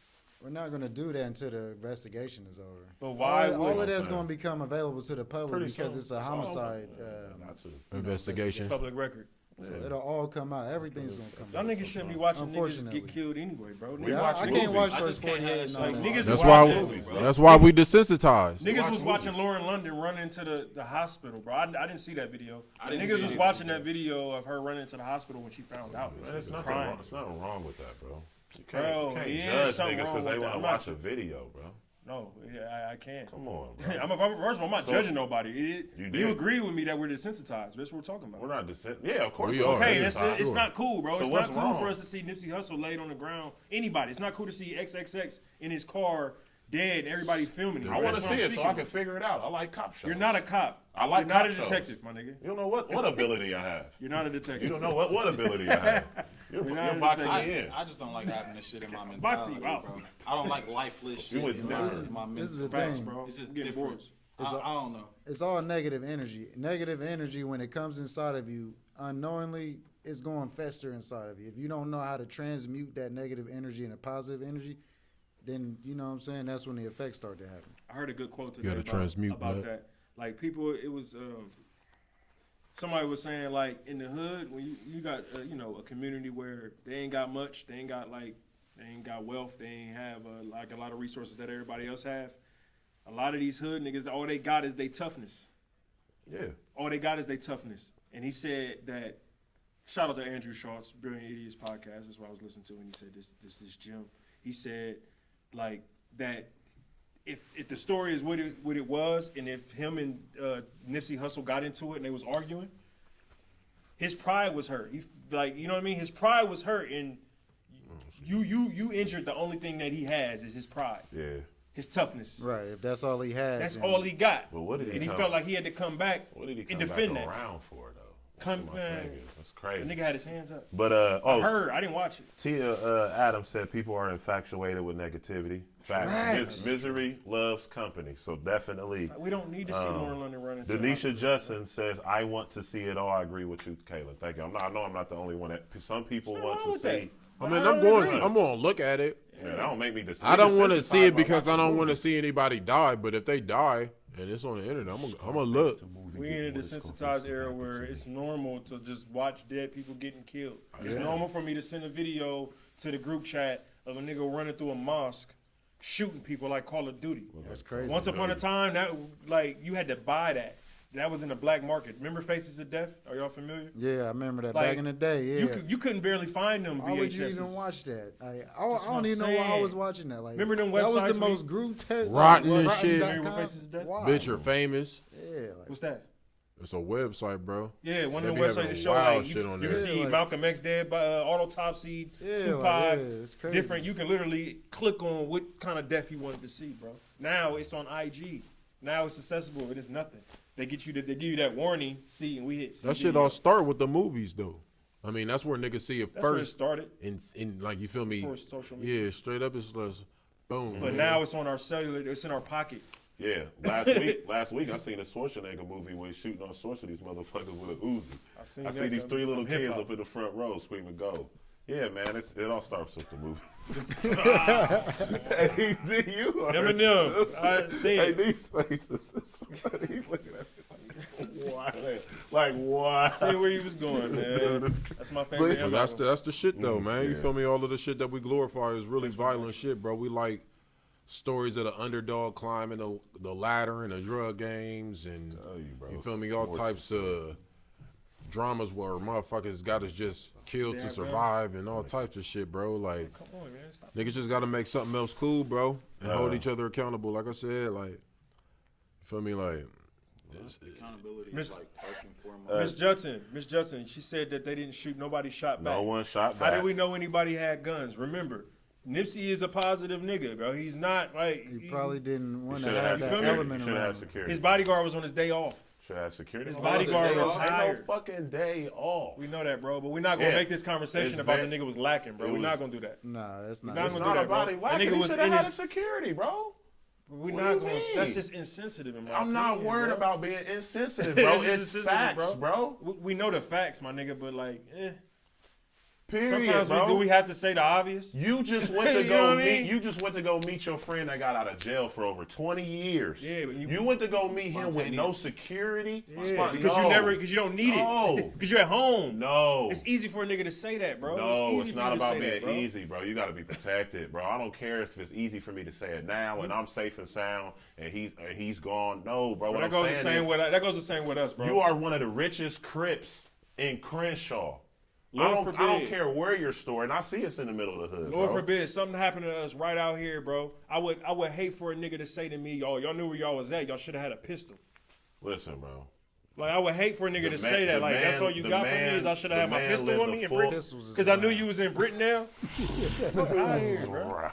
We're not gonna do that until the investigation is over. But why all would of that's Okay. gonna become available to the public Pretty because soon. it's a It's all- homicide. not to. Investigation. public record? So it'll all come out. Everything's gonna come Y'all out. niggas shouldn't be watching niggas Unfortunately. get killed anyway, bro. Niggas Yeah, watch I movies. can't watch I First just can't 48 have and that all shit. that. Niggas That's watch why. movies, bro. That's why we desensitized. Niggas watch was watching movies. Lauren London run into the hospital, bro. I didn't see that video. I didn't Niggas see was it. watching that video of her running into the hospital when she found out. Man, there's nothing Crying. wrong. There's nothing wrong with that, bro. You Bro, can't, there is judge something niggas wrong because they with that. want to I'm not- watch a video, bro. No, yeah, I can't. Come on, bro. First of all, I'm not So- judging nobody. You You did. agree with me that we're desensitized. That's what we're talking about. We're not dissent. Yeah, of course. We we're are. Okay, desensitized. it's not cool, bro. So It's what's not cool wrong? for us to see Nipsey Hussle laid on the ground. Anybody. It's not cool to see XXX in his car dead. Everybody filming him. I want to That's see what I'm it so I speaking can of. figure it out. I like cop shows. You're not a cop. I like You're not cop a shows. detective, my nigga. You don't know what ability I have. You're not a detective. You don't know what ability I have. You're not a boxing detective. me in. I just don't like having this shit in my Boxing mentality, you out. bro. I don't like lifeless shit. would in never- my, This in my This is mental. the Facts, thing. bro. It's just Getting different. bored. I don't know. It's all negative energy. Negative energy, when it comes inside of you, unknowingly, it's going to fester inside of you. If you don't know how to transmute that negative energy into positive energy, then, you know what I'm saying, that's when the effects start to happen. I heard a good quote today gotta transmute, about man. that. Like people, it was somebody was saying like in the hood when you got a community where they ain't got much, they They ain't got wealth. They ain't have like a lot of resources that everybody else have. A lot of these hood niggas, all they got is their toughness. Yeah. All they got is their toughness. And he said that, shout out to Andrew Schultz, Brilliant Idiots podcast. That's what I was listening to. And he said this Jim. He said like that if the story is what it was, and if him and Nipsey Hussle got into it and they was arguing, his pride was hurt. He like, you know what I mean? His pride was hurt, and you injured the only thing that he has is his pride. Yeah. His toughness. Right. If that's all he had. That's then- all he got. But what did he and he come- felt like he had to come back What did he come and defend back that. around for, though? Come That's my back. thing is. That's The crazy. nigga had his hands up. But, I heard. I didn't watch it. Tia Adams said people are infatuated with negativity. Facts. Misery loves company. So definitely. We don't need to see Lauren London run into Denisha Justin says, I want to see it all. I agree with you, Kayla. Thank you. I know I'm not the only one. Some people What's want wrong to with see. that? I mean, I I'm don't agree. going to look at it. Yeah, that don't make me I don't want to desensitized see it by because I watching don't want to movies. see anybody die. But if they die and it's on the internet, I'm gonna look. We in a desensitized era where it's normal to just watch dead people getting killed. It's normal for me to send a video to the group chat of a nigga running through a mosque, shooting people like Call of Duty. That's crazy. Once upon a time, that like you had to buy that. That was in the black market. Remember Faces of Death? Are y'all familiar? Yeah, I remember that Like, back in the day. Yeah. You couldn't barely find them Why would you VHSs. even watch that? I That's what don't I'm even know why I saying. was watching that. Like, Remember them that was websites the where most grotesque, Rotten and shit. Remember what Faces of Death? Why? Bitch, you're famous. Yeah, like, What's that? It's a website, bro. Yeah, one They of be the having websites that show wild like you shit on can there. see Yeah, like- Malcolm X dead, autopsy, Yeah, Tupac, like, yeah, it's crazy. different. You can literally click on what kind of death you wanted to see, bro. Now it's on IG. Now it's accessible. It is nothing. They give you that warning. See, and we hit. See That shit video. all start with the movies, though. I mean, that's where niggas see it That's where it first. started. In like, you feel me? Before social media. Yeah, straight up, it's just boom. But now it's on our cellular. It's in our pocket. Yeah, last week I seen a Schwarzenegger movie where he's shooting all sorts of these motherfuckers with a Uzi. I seen I that see these come 3 little from hip kids hop. up in the front row screaming "Go!" Yeah, man, it all starts with the movies. Hey, D, you are Eminem, I see Hey, it. these faces, it's funny. He's looking at me like, what? Like, what? See where you was going, man. That's my favorite. But album. that's the shit though, man. You yeah. feel me? All of the shit that we glorify is really violent shit, bro. We like stories of the underdog climbing the ladder and the drug games and you feel me? All types of dramas where motherfuckers got us just killed to Yeah, survive and all types of shit, bro. Like Come on, man. Stop. niggas just gotta make something else cool, bro, and hold each other accountable. Like I said, like you feel me? Like Accountability Miss- is like first and foremost. Miss Judson, she said that they didn't shoot. Nobody shot back. No one shot How back. did we know anybody had guns? Remember, Nipsey is a positive nigga, bro. He's not like he probably didn't want to Should have have had that security. element security. Should have around had him. security. his bodyguard was on his day off. Should have had security. His Oh, bodyguard ain't no- retired. Ain't no fucking day off. We know that, bro. But we're not gonna Yeah. make this conversation It's about vet- the nigga was lacking, bro. it We're was- not gonna do that. Nah, that's not. not It's gonna not do that, about bro. it. That Why nigga he was should in have had his- a security, bro? We're What not do you going. mean? That's just insensitive, in my I'm not opinion, worried bro. about being insensitive, bro. It's It's insensitive, facts, bro. We know the facts, my nigga, but like, Period, sometimes bro. do we have to say the obvious? You just went to You know go what I meet. mean? You just went to go meet your friend that got out of jail for over 20 years. Yeah, but you went to go meet him with no spontaneous. security. Yeah, because you don't need No. it. Because you're at home. No. It's easy for a nigga to say that, bro. No, easy it's for not you to about say being that, bro. easy, bro. You got to be protected, bro. I don't care if it's easy for me to say it now and I'm safe and sound and he's gone. No, bro. But What that I'm goes the saying same is, with that goes the same with us, bro. you are one of the richest Crips in Crenshaw. Lord I don't forbid. care where you're stored. I see us in the middle of the hood, Lord bro. forbid something happened to us right out here, bro. I would hate for a nigga to say to me, y'all knew where y'all was at. Y'all should have had a pistol. Listen, bro. Like I would hate for a nigga to say that. Like that's all you got for me is I should have had my pistol on me in Britain. Pistols is Because I knew wild. you was in Britain now. Fuck out of here, bro.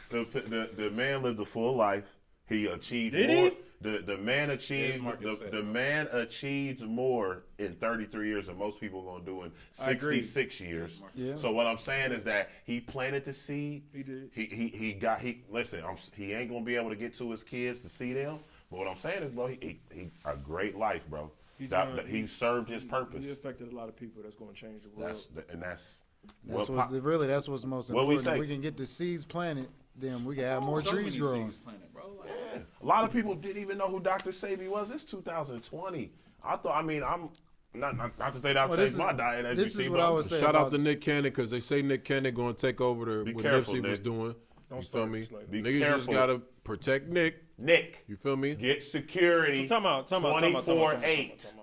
The man lived a full life. He achieved Did more. he? The man achieved Marcus said the that. man achieved more in 33 years than most people are gonna do in I agree. 66 years. Yeah. So what I'm saying is that he planted the seed. He did. He ain't gonna be able to get to his kids to see them. But what I'm saying is, bro, he a great life, bro. He served his purpose. He affected a lot of people. That's going to change the world. That's what that's what's most What we important. say? If we can get the seeds planted, then we can have more So trees many growing. seeds planted, bro. Like, A lot of people didn't even know who Dr. Sabi was. It's 2020. I'm Not to say that I've Well, changed my diet as you this see. is what but I I'm was saying. Shout out about- to Nick Cannon because they say Nick Cannon going to take over Be what careful, Nipsey was Nick. doing. Don't You start feel me? this like- Be Niggas just careful. got to protect Nick. Nick, You feel me? get security. So time out. 24/8.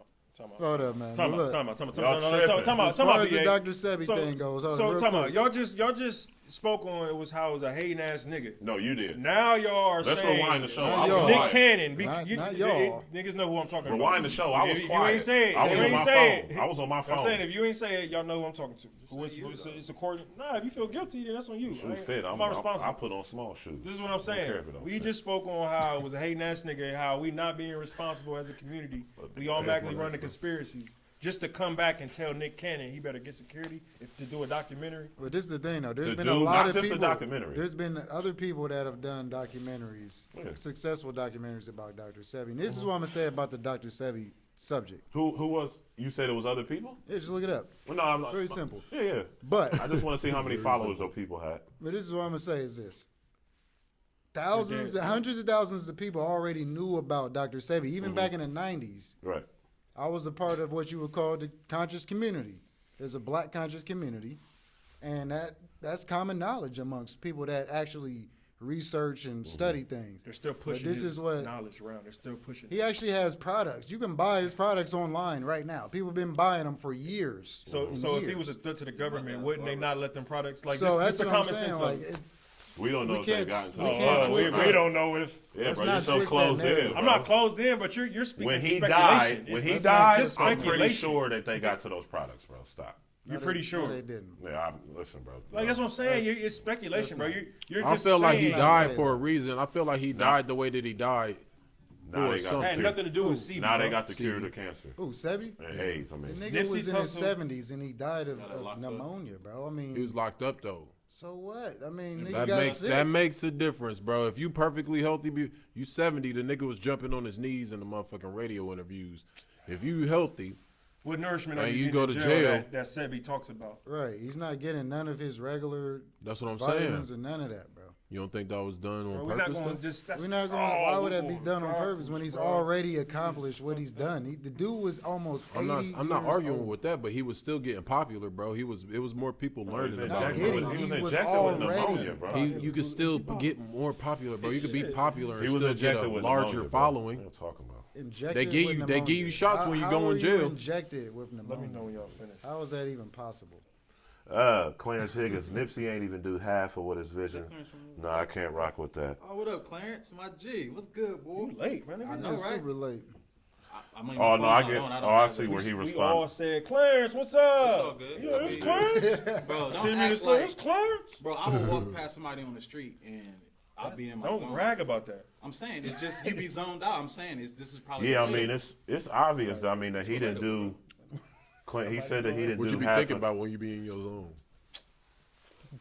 Hold up, man. Time But out. look, As as far as the Dr. Sebi thing goes, hold on, So real time out. quick. Y'all just spoke on it was how it was a hating ass nigga. No, you did. Now y'all are Let's saying rewind the show. Not I was y'all. Nick quiet. Cannon. Not y'all. Niggas know who I'm talking about. Rewind the show. I was If quiet. you ain't say it, I was if you on ain't my say phone. I was on my I'm phone. saying if you ain't say it, y'all know who I'm talking to. It's according. Nah, if you feel guilty, then that's on you. Shoe fit. I'm I'm not I responsible. put on small shoes. This is what I'm saying. care if it don't We fit. just spoke on how it was a hating ass nigga and how we not being responsible as a community. We automatically run the conspiracies. Just to come back and tell Nick Cannon he better get security to do a documentary. But this is the thing, though. There's To been do a lot not of just a people. documentary. There's been other people that have done documentaries, Yeah. successful documentaries about Dr. Sebi. And this is what I'm gonna say about the Dr. Sebi subject. Who was? You said it was other people? Yeah, just look it up. Well, no, I'm not. Very simple. Yeah. But I just want to see how many followers those people had. But this is what I'm gonna say is this. Thousands, hundreds of thousands of people already knew about Dr. Sebi. Even back in the 90s, Right. I was a part of what you would call the conscious community. There's a black conscious community, and that's common knowledge amongst people that actually research and study things. They're still pushing this his is what- knowledge around. They're still pushing He actually has products. You can buy his products online right now. People have been buying them for years. So and if he years. was a threat to the government, wouldn't they not let them products like so this? that's This what a I'm common saying. sense Like, of. We don't know We if they can't- got into we it. can't twist we that. don't know if. Yeah, Let's bro, not you're so twist that closed narrative. in. I'm bro. not closed in, but you're speaking When he speculation. died, It's- when he it's died, just I'm pretty speculation. sure that they got to those products, bro. Stop. You're no, pretty they- sure. No, they didn't. Yeah, listen, bro. Like that's what I'm saying. It's speculation, bro. You're I just feel like he saying- died say for a that. reason. I feel like he died the way that he died. Now for they got something. That had nothing to do with CB. now they bro. got the cure to cancer Ooh, Sebi? and AIDS. I The mean, nigga Nipsey's was in his Hussle. 70s and he died of locked up. pneumonia, bro. I mean, He was locked up though. so what? I mean, nigga That got makes sick. that makes a difference, bro. If you perfectly healthy, you 70. The nigga was jumping on his knees in the motherfucking radio interviews. If you healthy, What nourishment are And you you getting go in to jail jail. that Sebi talks about? Right. He's not getting none of his regular that's what I'm vitamins saying. or none of that, bro. You don't think that was done on Bro, we're not purpose? going though? to just. That's, We're not going. oh, Why would that we're be going done on purpose backwards, when he's bro. already accomplished what he's done? The dude was almost 80 I'm not years arguing old. with that, but he was still getting popular, bro. It was more people learning he was about getting- him. injected, he he was was injected with already- pneumonia, bro. You could still get more popular, bro. You could be popular and He was still get a injected with larger pneumonia, bro. following. What are you talking about? Injected They give with you- they give pneumonia. you shots when you How go in are jail. You injected with pneumonia. Let me know when y'all finish. How is that even possible? Clarence Higgins, Nipsey ain't even do half of what his vision. No, I can't rock with that. Oh, what up, Clarence? My G. What's good, boy? You late, man. I Nigga. know, It's right? super late. I'm on Oh my no, phone, I don't- get. don't Oh, I have see it. where he We all responded. said, Clarence, what's up? It's all good. Yeah, I it's mean- Clarence. Bro, don't 10 minutes act later, like, it's Clarence. bro, I will walk past somebody on the street and I'll be in my Don't zone. brag about that. I'm saying it's just you be zoned out. I'm saying this is probably Yeah, I real. mean it's obvious. I mean that he didn't do. Clint, he said that he didn't What do you be half thinking of, about when you be in your zone?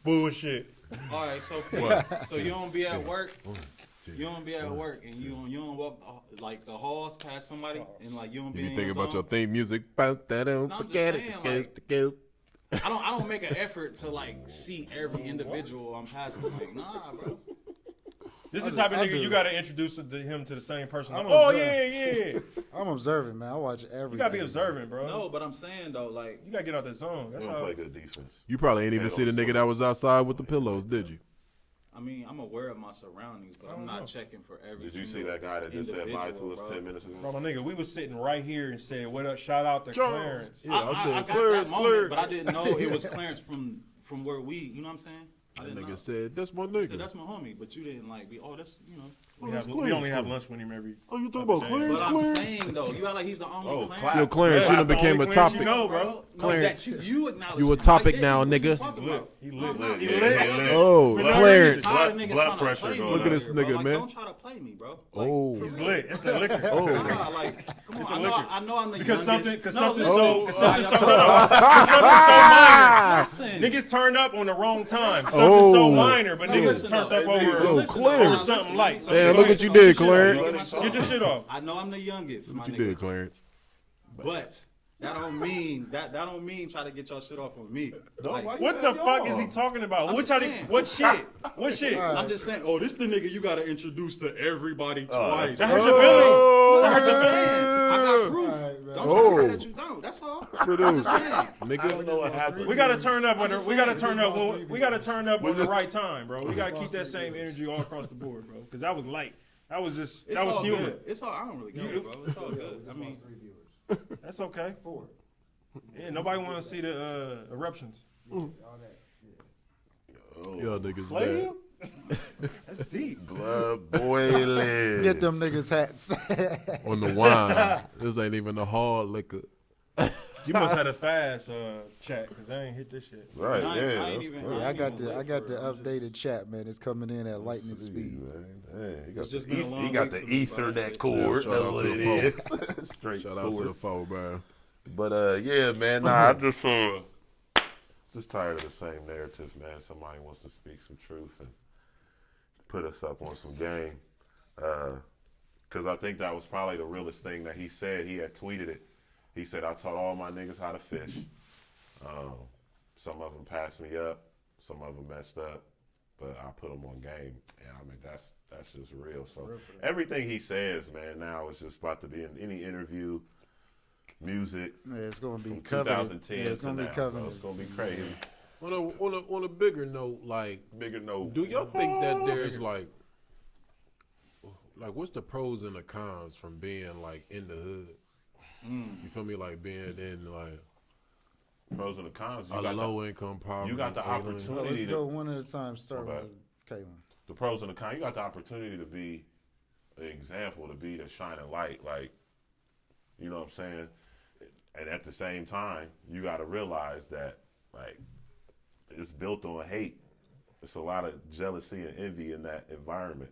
Bullshit. All right, so you don't be at work. You don't be at work and you don't walk like the halls past somebody and like you don't be. You be in thinking about your zone. theme music. I'm just saying, like- I don't make an effort to like see every individual I'm passing. Like, nah, bro. This is the type of I nigga do. you gotta introduce him to the same person. I'm Oh observing. yeah. I'm observing, man. I watch everything. You gotta be observant, bro. No, but I'm saying though, like, You gotta get out that zone. That's He don't how. play good defense. You probably ain't even Yeah, see the don't nigga that was outside with the pillows, did you? I mean, I'm aware of my surroundings, but I'm not checking for every. Did you see single that guy that just said bye to individual, us bro. 10 minutes ago? Bro, my nigga, we was sitting right here and said, "What up?" Shout out to Clarence. Yeah, I said got Clarence, that moment, Clarence. but I didn't know it was Clarence from where we. You know what I'm saying? I That didn't know. nigga said, "That's my I said, nigga." that's my homie, but you didn't like be. Oh, that's We only have lunch with him every. Oh, you talking about But But I'm saying though, you act like he's the only Oh, Clarence. Yo, Clarence, you done That's the became a only Clarence topic. you know, bro. Clarence, that you acknowledge. you a him. topic I get now, it. What you nigga. talking Lit. about? He lit. No, He no, lit. no, He lit. Oh, But no, Clarence. Tired of niggas Blood trying to pressure play me going Look at out this here, bro. nigga, Like, man. Don't try to play me, bro. Like, Oh. He's lit. It's the liquor. Oh, nah, like, come on. It's a I liquor. know I'm the Because youngest. something No, listen. so minor. Listen. Niggas turned up on the wrong time. Something so Oh. minor, but No, niggas listen, turned though. up over Yo, Clarence. over something light. Damn, Go look ahead. what you did, Clarence. Get your shit off. I know I'm the youngest, my What you nigga. did, Clarence? But that don't mean that don't mean try to get your shit off on me. Like, What the fuck is he talking about? I'm What just y'all- saying. what shit? What shit? I'm just saying. Oh, this the nigga you gotta introduce to everybody twice. That hurt your feelings. That hurt your I'm feelings. saying. I got proof. Alright, man. Don't try to say that you don't. know. That's all. What I'm else? just saying. I Nigga, don't know what happened. We gotta turn up I'm just we gotta saying, turn up we gotta turn up on the right time, bro. We gotta lost keep that 3 same viewers. energy all across the board, bro. Because that was light. That was just It's that was all humor. good. It's all. I don't really care, bro. It's all good. I mean, That's okay. 4. Yeah, nobody want to see the eruptions. All that. y'all niggas Play bad. him? That's deep. Blood boiling. Get them niggas hats. On the wine. This ain't even a hard liquor. You must have a fast chat because I ain't hit this shit. Right, I yeah. ain't that's even- crazy. Yeah, I got even the wait got for the it. I'm updated chat, man. It's coming in at lightning See, speed. man. Hey, he got It's just the, been a long he got week the for me, bro. Ethernet That's it. cord. Yeah, That's shout out what to it the is. Straight Shout out to the source. foe, man. But yeah, man. Nah, I just tired of the same narrative, man. Somebody wants to speak some truth and put us up on some game. Because I think that was probably the realest thing that he said. He had tweeted it. He said, "I taught all my niggas how to fish. Some of them passed me up, some of them messed up, but I put them on game." And I mean, that's just real. So everything he says, man, now is just about to be in any interview, music. Yeah, it's gonna be From coveted. 2010 Yeah, it's to gonna now, be bro. coveted. It's gonna be crazy. On a bigger note, like, Bigger note. do y'all think that there's like what's the pros and the cons from being like in the hood? You feel me? Like being in like Pros and the cons? a low income poverty. you got the you know what I mean? opportunity. Well, let's to- go one at a time. Start My with bad. Kaylin. The pros and the cons. You got the opportunity to be an example, to be the shining light. Like, you know what I'm saying? And at the same time, you got to realize that, like, it's built on hate. It's a lot of jealousy and envy in that environment,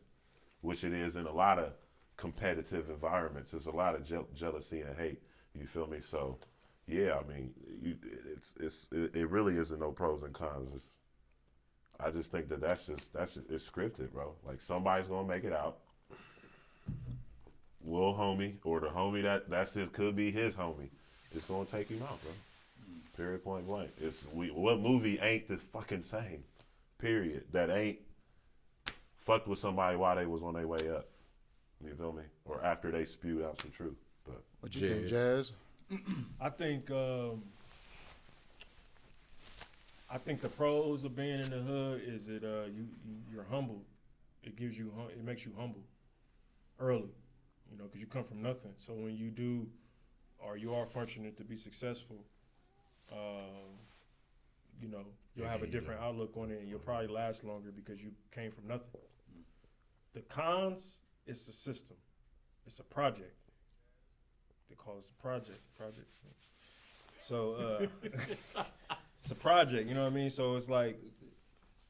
which it is in a lot of competitive environments. There's a lot of jealousy and hate. You feel me? So, yeah, I mean, it really isn't no pros and cons. I just think that's just it's scripted, bro. Like, somebody's gonna make it out. Little homie or the homie that's his could be his homie. It's gonna take him out, bro. Period, point blank. What movie ain't the fucking same? Period. That ain't fucked with somebody while they was on their way up. You feel me? Or after they spewed out some truth. But What you think, Jazz. Jazz? I think the pros of being in the hood is that you're humble. It makes you humble early, because you come from nothing. So when you do, or you are fortunate to be successful, you'll have a different outlook on it, and you'll probably last longer because you came from nothing. The cons, it's a system, it's a project. They call it a project. So it's a project, you know what I mean? So it's like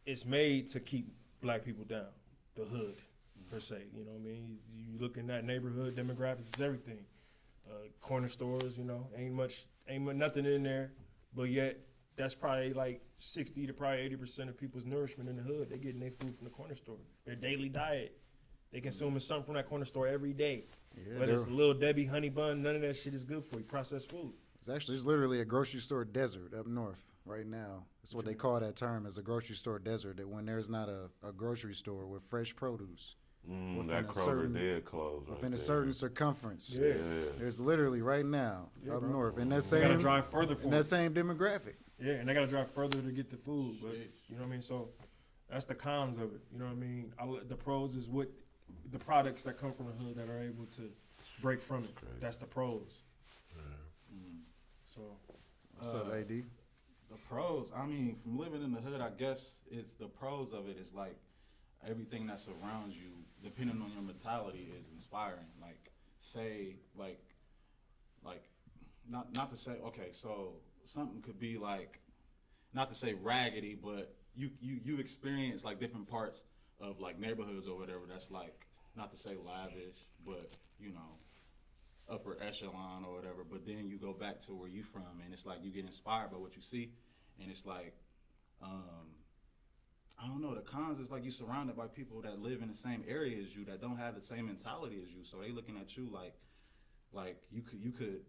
it's made to keep black people down, the hood per se. You know what I mean? You look in that neighborhood demographics, it's everything. Corner stores, ain't nothing in there, but yet that's probably like 60 to probably 80% of people's nourishment in the hood. They're getting their food from the corner store. Their daily diet, they consuming something from that corner store every day. Yeah, Whether it's a Little Debbie honey bun, none of that shit is good for you. Processed food. It's literally a grocery store desert up north right now. That's what they call that term, is a grocery store desert. That when there's not a grocery store with fresh produce within that a Kroger certain- did close. within right a there. certain circumference. Yeah. There's literally right now up bro. north in that You gotta same drive further for in it. that same demographic. Yeah, and they gotta drive further to get the food. But you know what I mean? So that's the cons of it. You know what I mean? The pros is what the products that come from the hood that are able to break from it. That's the pros. So What's up, AD? The pros, I mean, from living in the hood, I guess it's the pros of it is like everything that surrounds you, depending on your mentality, is inspiring. Like, say, like, not to say, okay, so something could be like, not to say raggedy, but you experience like different parts of like neighborhoods or whatever that's like, not to say lavish, but upper echelon or whatever, but then you go back to where you from and it's like you get inspired by what you see, and it's like I don't know, the cons is like you surrounded by people that live in the same area as you, that don't have the same mentality as you, so they looking at you like you could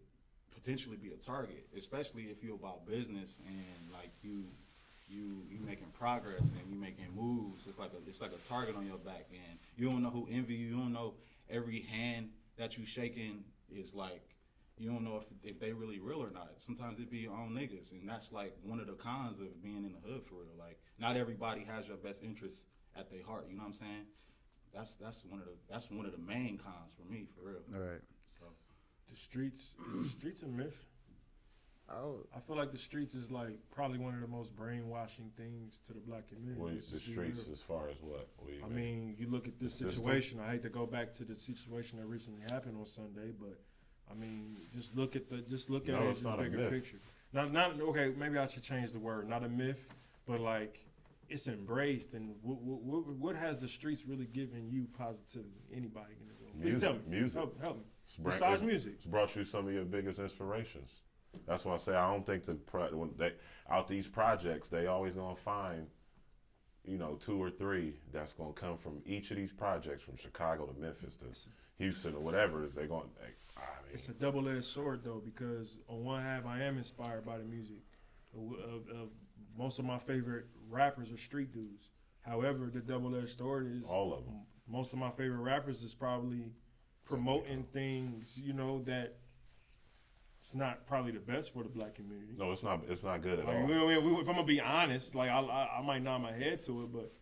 potentially be a target, especially if you're about business and like you making progress and you making moves. It's like a target on your back, and you don't know who envy you. You don't know every hand that you shaking is like, you don't know if they really real or not. Sometimes it be your own niggas, and that's like one of the cons of being in the hood for real. Like, not everybody has your best interests at their heart. You know what I'm saying? That's one of the main cons for me, for real. All right. So The streets is the streets a myth? Oh, I feel like the streets is like probably one of the most brainwashing things to the black community. Well, Let's the just be streets real. as far as what? What do you I mean? mean, you look at this The system? situation. I hate to go back to the situation that recently happened on Sunday, but I mean, just look at No, it it's as a not a bigger myth. picture. Not okay. Maybe I should change the word. Not a myth, but like it's embraced. And what has the streets really given you positively? Anybody in the room? Please Music, tell me. music. Help me. It's bra- Besides it's- music. It's brought you some of your biggest inspirations. That's why I say I don't think when they out these projects they always gonna find, 2 or 3 that's gonna come from each of these projects from Chicago to Memphis to Houston or whatever. They going. It's a double-edged sword though, because on one half I am inspired by the music of most of my favorite rappers are street dudes. However, the double-edged sword is all of them. most of my favorite rappers is probably promoting things, that it's not probably the best for the black community. No, it's not. It's not good at Like, all. if I'm gonna be honest, like I might nod my head to it, but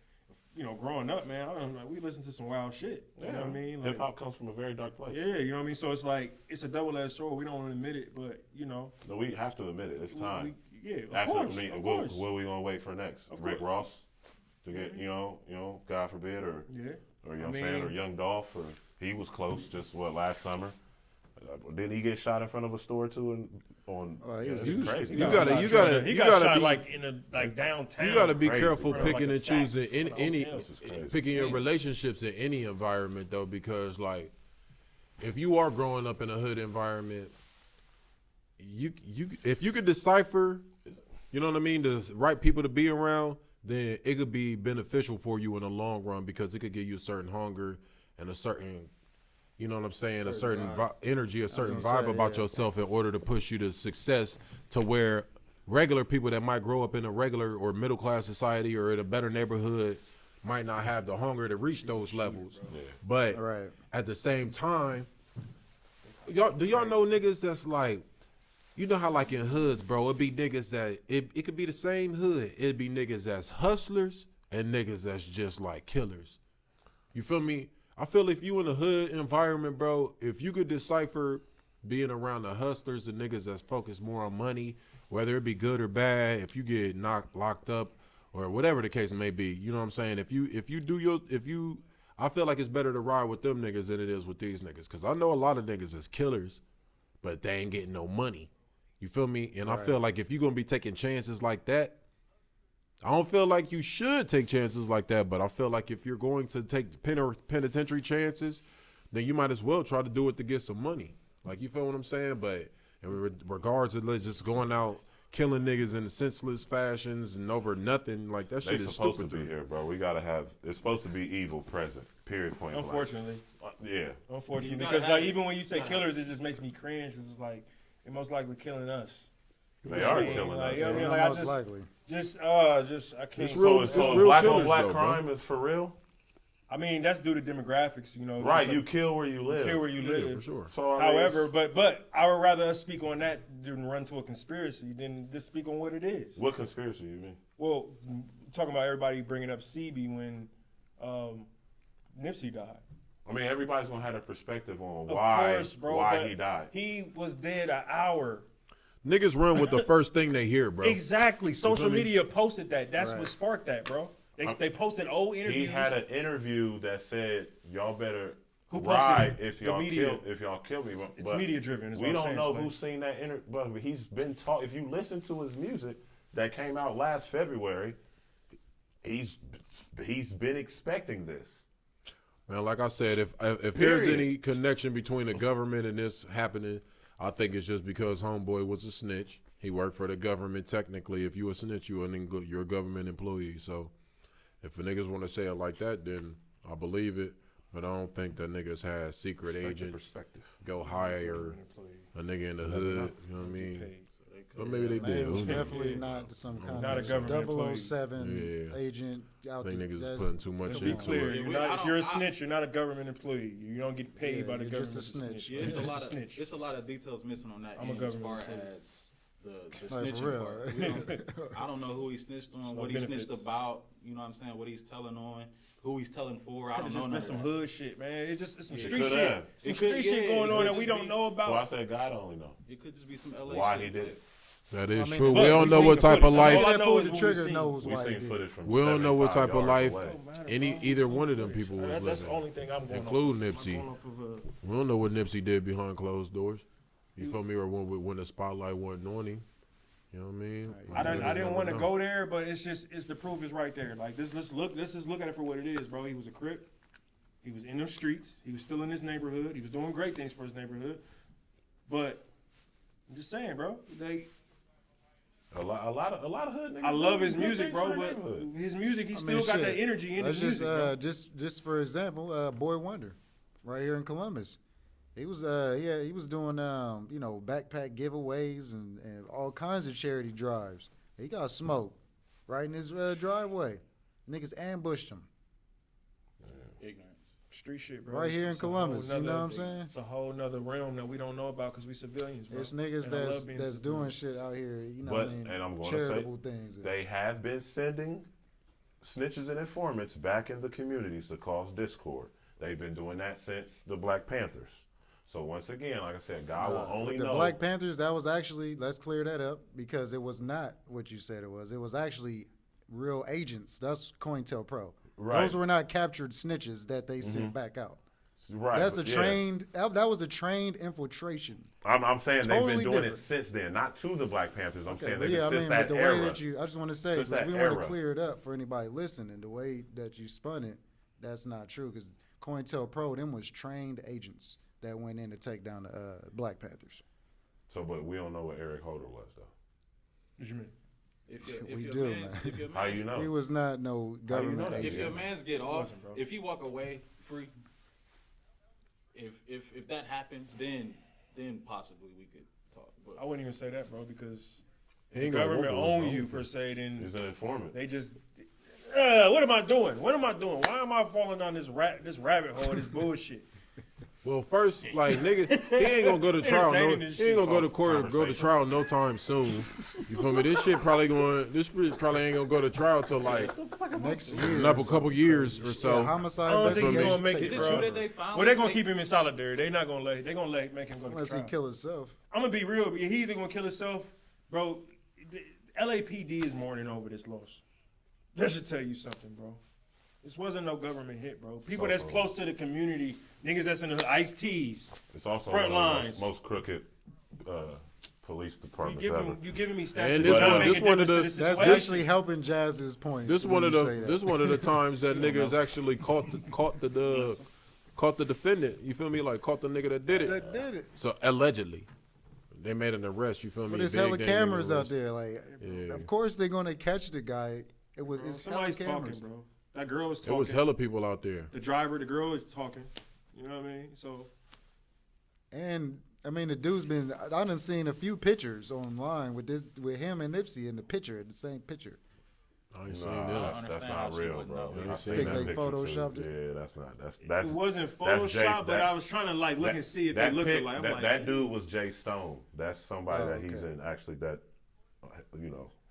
growing up, man, we listen to some wild shit. You know what I mean? Like, Hip hop comes from a very dark place. yeah, you know what I mean. So it's like it's a double-edged sword. We don't want to admit it, but No, we have to admit it. It's time. Of After course, me, of what course. are we gonna wait for next? Of Rick course. Ross to get God forbid, or Yeah. or you know what I'm saying, or Young Dolph, or he was close just last summer. Didn't he get shot in front of a store too? he was- it's crazy. You gotta He you got gotta shot be like in a downtown. you gotta be Crazy, careful bro. picking Like a and choosing Saks in or any hotel. This is crazy. picking your relationships in any environment though, because like if you are growing up in a hood environment, you if you could decipher, you know what I mean, the right people to be around, then it could be beneficial for you in the long run because it could give you a certain hunger and a certain, you know what I'm saying, a certain energy, a certain gonna vibe say, about yeah. yourself in order to push you to success, to where regular people that might grow up in a regular or middle class society or in a better neighborhood might not have the hunger to reach those levels. But Right. at the same time, do y'all know niggas that's like, you know how like in hoods, bro, it'd be niggas that it could be the same hood. It'd be niggas that's hustlers and niggas that's just like killers. You feel me? I feel if you in a hood environment, bro, if you could decipher being around the hustlers and niggas that's focused more on money, whether it be good or bad, if you get locked up or whatever the case may be, you know what I'm saying? I feel like it's better to ride with them niggas than it is with these niggas. Cause I know a lot of niggas is killers, but they ain't getting no money. You feel me? And I feel like if you're gonna be taking chances like that, I don't feel like you should take chances like that, but I feel like if you're going to take penitentiary chances, then you might as well try to do it to get some money. Like, you feel what I'm saying? But in regards to just going out killing niggas in senseless fashions and over nothing, like that They shit is supposed stupid to be me. here, bro. We gotta have. It's supposed to be evil present. Period. Point. blank. Unfortunately, Yeah. unfortunately, You gotta because like have- even when you say killers, it just makes me cringe. Cause it's like they're most likely killing us. They are I mean, killing like, us. you know what I mean? Yeah, Like, I most likely. just I can't. It's real- So real black on killers, black though, bro. crime is for real. I mean, that's due to demographics, Right. It's You kill where you live. kill where you live. Yeah, for sure. So, I mean, However, it's- but I would rather us speak on that than run to a conspiracy than just speak on what it is. what conspiracy you mean? Well, talking about everybody bringing up CB when Nipsey died. I mean, everybody's gonna have a perspective on Of why course, bro, why but he died. He was dead an hour. Niggas run with the first thing they hear, bro. Exactly. Social feel me? media posted that. That's Right. what sparked that, bro. They posted old He interviews. had an interview that said, "Y'all better Who posted ride it? if The y'all media. kill me." It's media driven, is We what I'm don't saying, know Slay. who's seen that interview, but he's been taught. If you listen to his music that came out last February, he's been expecting this. Man, like I said, if there's Period. any connection between the government and this happening, I think it's just because homeboy was a snitch. He worked for the government. Technically, if you a snitch, you're a government employee. So if the niggas want to say it like that, then I believe it. But I don't think that niggas had secret agents Perspective. go hire a nigga in the hood. You know what I mean? But maybe they Man, did. it was Who knows? definitely not some kind Not a of government employee. 007 Yeah. agent out I think there. niggas is That's- putting too much Let's be into clear. it. You're we- not, I if don't- you're a I- snitch, you're not a government employee. You don't get paid Yeah, by the you're government. just a to snitch. Yeah, it's You're a just lot of snitch. it's a lot of details missing on that I'm a end as government far employee. as the Like, for snitching real. part. We don't- I don't know who he snitched on, There's no what he snitched benefits. about. You know what I'm saying? What he's telling on, who he's telling for. I Could don't have know just none been of some that. hood shit, man. It's just some Yeah, street could shit. have. Some It street could- shit yeah, going it on could that we just don't be- know So I about. said God only know It could just be some LA why shit, he did it. That is I mean, true. but We don't we know seen what the type of footage. life. All I That know pulled is the what we trigger seen. knows We why he seen did. footage from We don't know what 75 type of yards life away. Don't matter, any bro. either We one of seen them people footage. was That's the living, only thing I'm going including off. Nipsey. I'm going off of, We don't know what Nipsey did behind closed doors. You feel me? Or when the spotlight wasn't on him. You know what I mean? I Niggas didn't never want to know. go there, but it's the proof is right there. Like let's just look at it for what it is, bro. He was a Crip. He was in them streets. He was still in his neighborhood. He was doing great things for his neighborhood. But I'm just saying, bro. A lot of hood niggas. I love do his good music, things bro. for their But neighborhood. his music, he I still mean, got shit. that energy in Let's his music, bro. just for example, Boy Wonder, right here in Columbus. He was he was doing backpack giveaways and all kinds of charity drives. He got smoked right in his driveway. Niggas ambushed him Ignorance. Street shit, bro. right here in It's a whole Columbus. You know nother- what I'm saying? It's a whole nother realm that we don't know about because we civilians, bro. It's niggas And I love being that's doing civilian. shit out here. You know But what I mean? and I'm going to Charitable say things. they have been sending snitches and informants back in the communities to cause discord. They've been doing that since the Black Panthers. So once again, like I said, God will only the know. Black Panthers, that was actually, let's clear that up, because it was not what you said it was. It was actually real agents. That's COINTELPRO. Right. Those were not captured snitches that they sent back out. Right. That's a but yeah. trained, that was a trained infiltration. I'm saying they've Totally been doing different. it since then, not to the Black Panthers. I'm saying But they've yeah, I been mean, since but that the era. way that you, I just want to say, Since because that we want to era. clear it up for anybody listening, the way that you spun it, that's not true, because COINTELPRO, them was trained agents that went in to take down the Black Panthers. So, but we don't know what Eric Holder was though. What you mean? If We your do, mans, man. if your How mans, you know? He was not no government that? if agent. your mans get off, wasn't, bro. if you walk away free, if that happens, then possibly we could talk. But I wouldn't even say that, bro, because He the ain't gonna government walk away, own bro. you per se. Then He's an informant. they just, what am I doing? What am I doing? Why am I falling down this rabbit hole, this bullshit? Well, first, like nigga, he ain't gonna go to trial. No, Entertaining this he ain't gonna go to shit. court or go to Conversation. trial no time soon. You feel me? This shit probably ain't gonna go to trial till like Next year. another couple years or Yeah, so. homicide. I don't think he's gonna investigation make takes it, is it bro. true that they found? Well, they're gonna keep him in solitary. They're not gonna make him go to Unless he trial. kill himself. I'm gonna be real. He either gonna kill himself, bro. The LAPD is mourning over this loss. That should tell you something, bro. This wasn't no government hit, bro. People that's also- close to the community, niggas that's in the iced teas. It's also Front one of the lines. most crooked police You departments ever. giving me stats. And that this don't one- make this a one of difference to the- this That's situation. actually helping Jazz's point. This when one of you the say that. this one of the times that niggas actually caught the defendant. You feel me? Like caught the nigga that did it. That did it. So allegedly, they made an arrest. You feel me? But there's Big hella dangerous cameras out arrest. there. Like, Yeah. of course they're gonna catch the guy. It's hella Somebody's cameras. talking, bro. That girl was There talking. was hella people out there. The driver, the girl was talking. You know what I mean? So And I mean, the dude's been. I done seen a few pictures online with him and Nipsey in the picture, the same picture. I ain't seen Nah, them. that's understand not how she real, wouldn't bro. know. Yeah, I they seen think that they picture photoshopped too. it? Yeah, that's not. That's it wasn't that's Photoshop, Jace- but that- I was trying to like look and see if they that looked pic- alike. I'm that, like, that dude was Jay Stone. That's somebody Oh, that he's okay. in actually that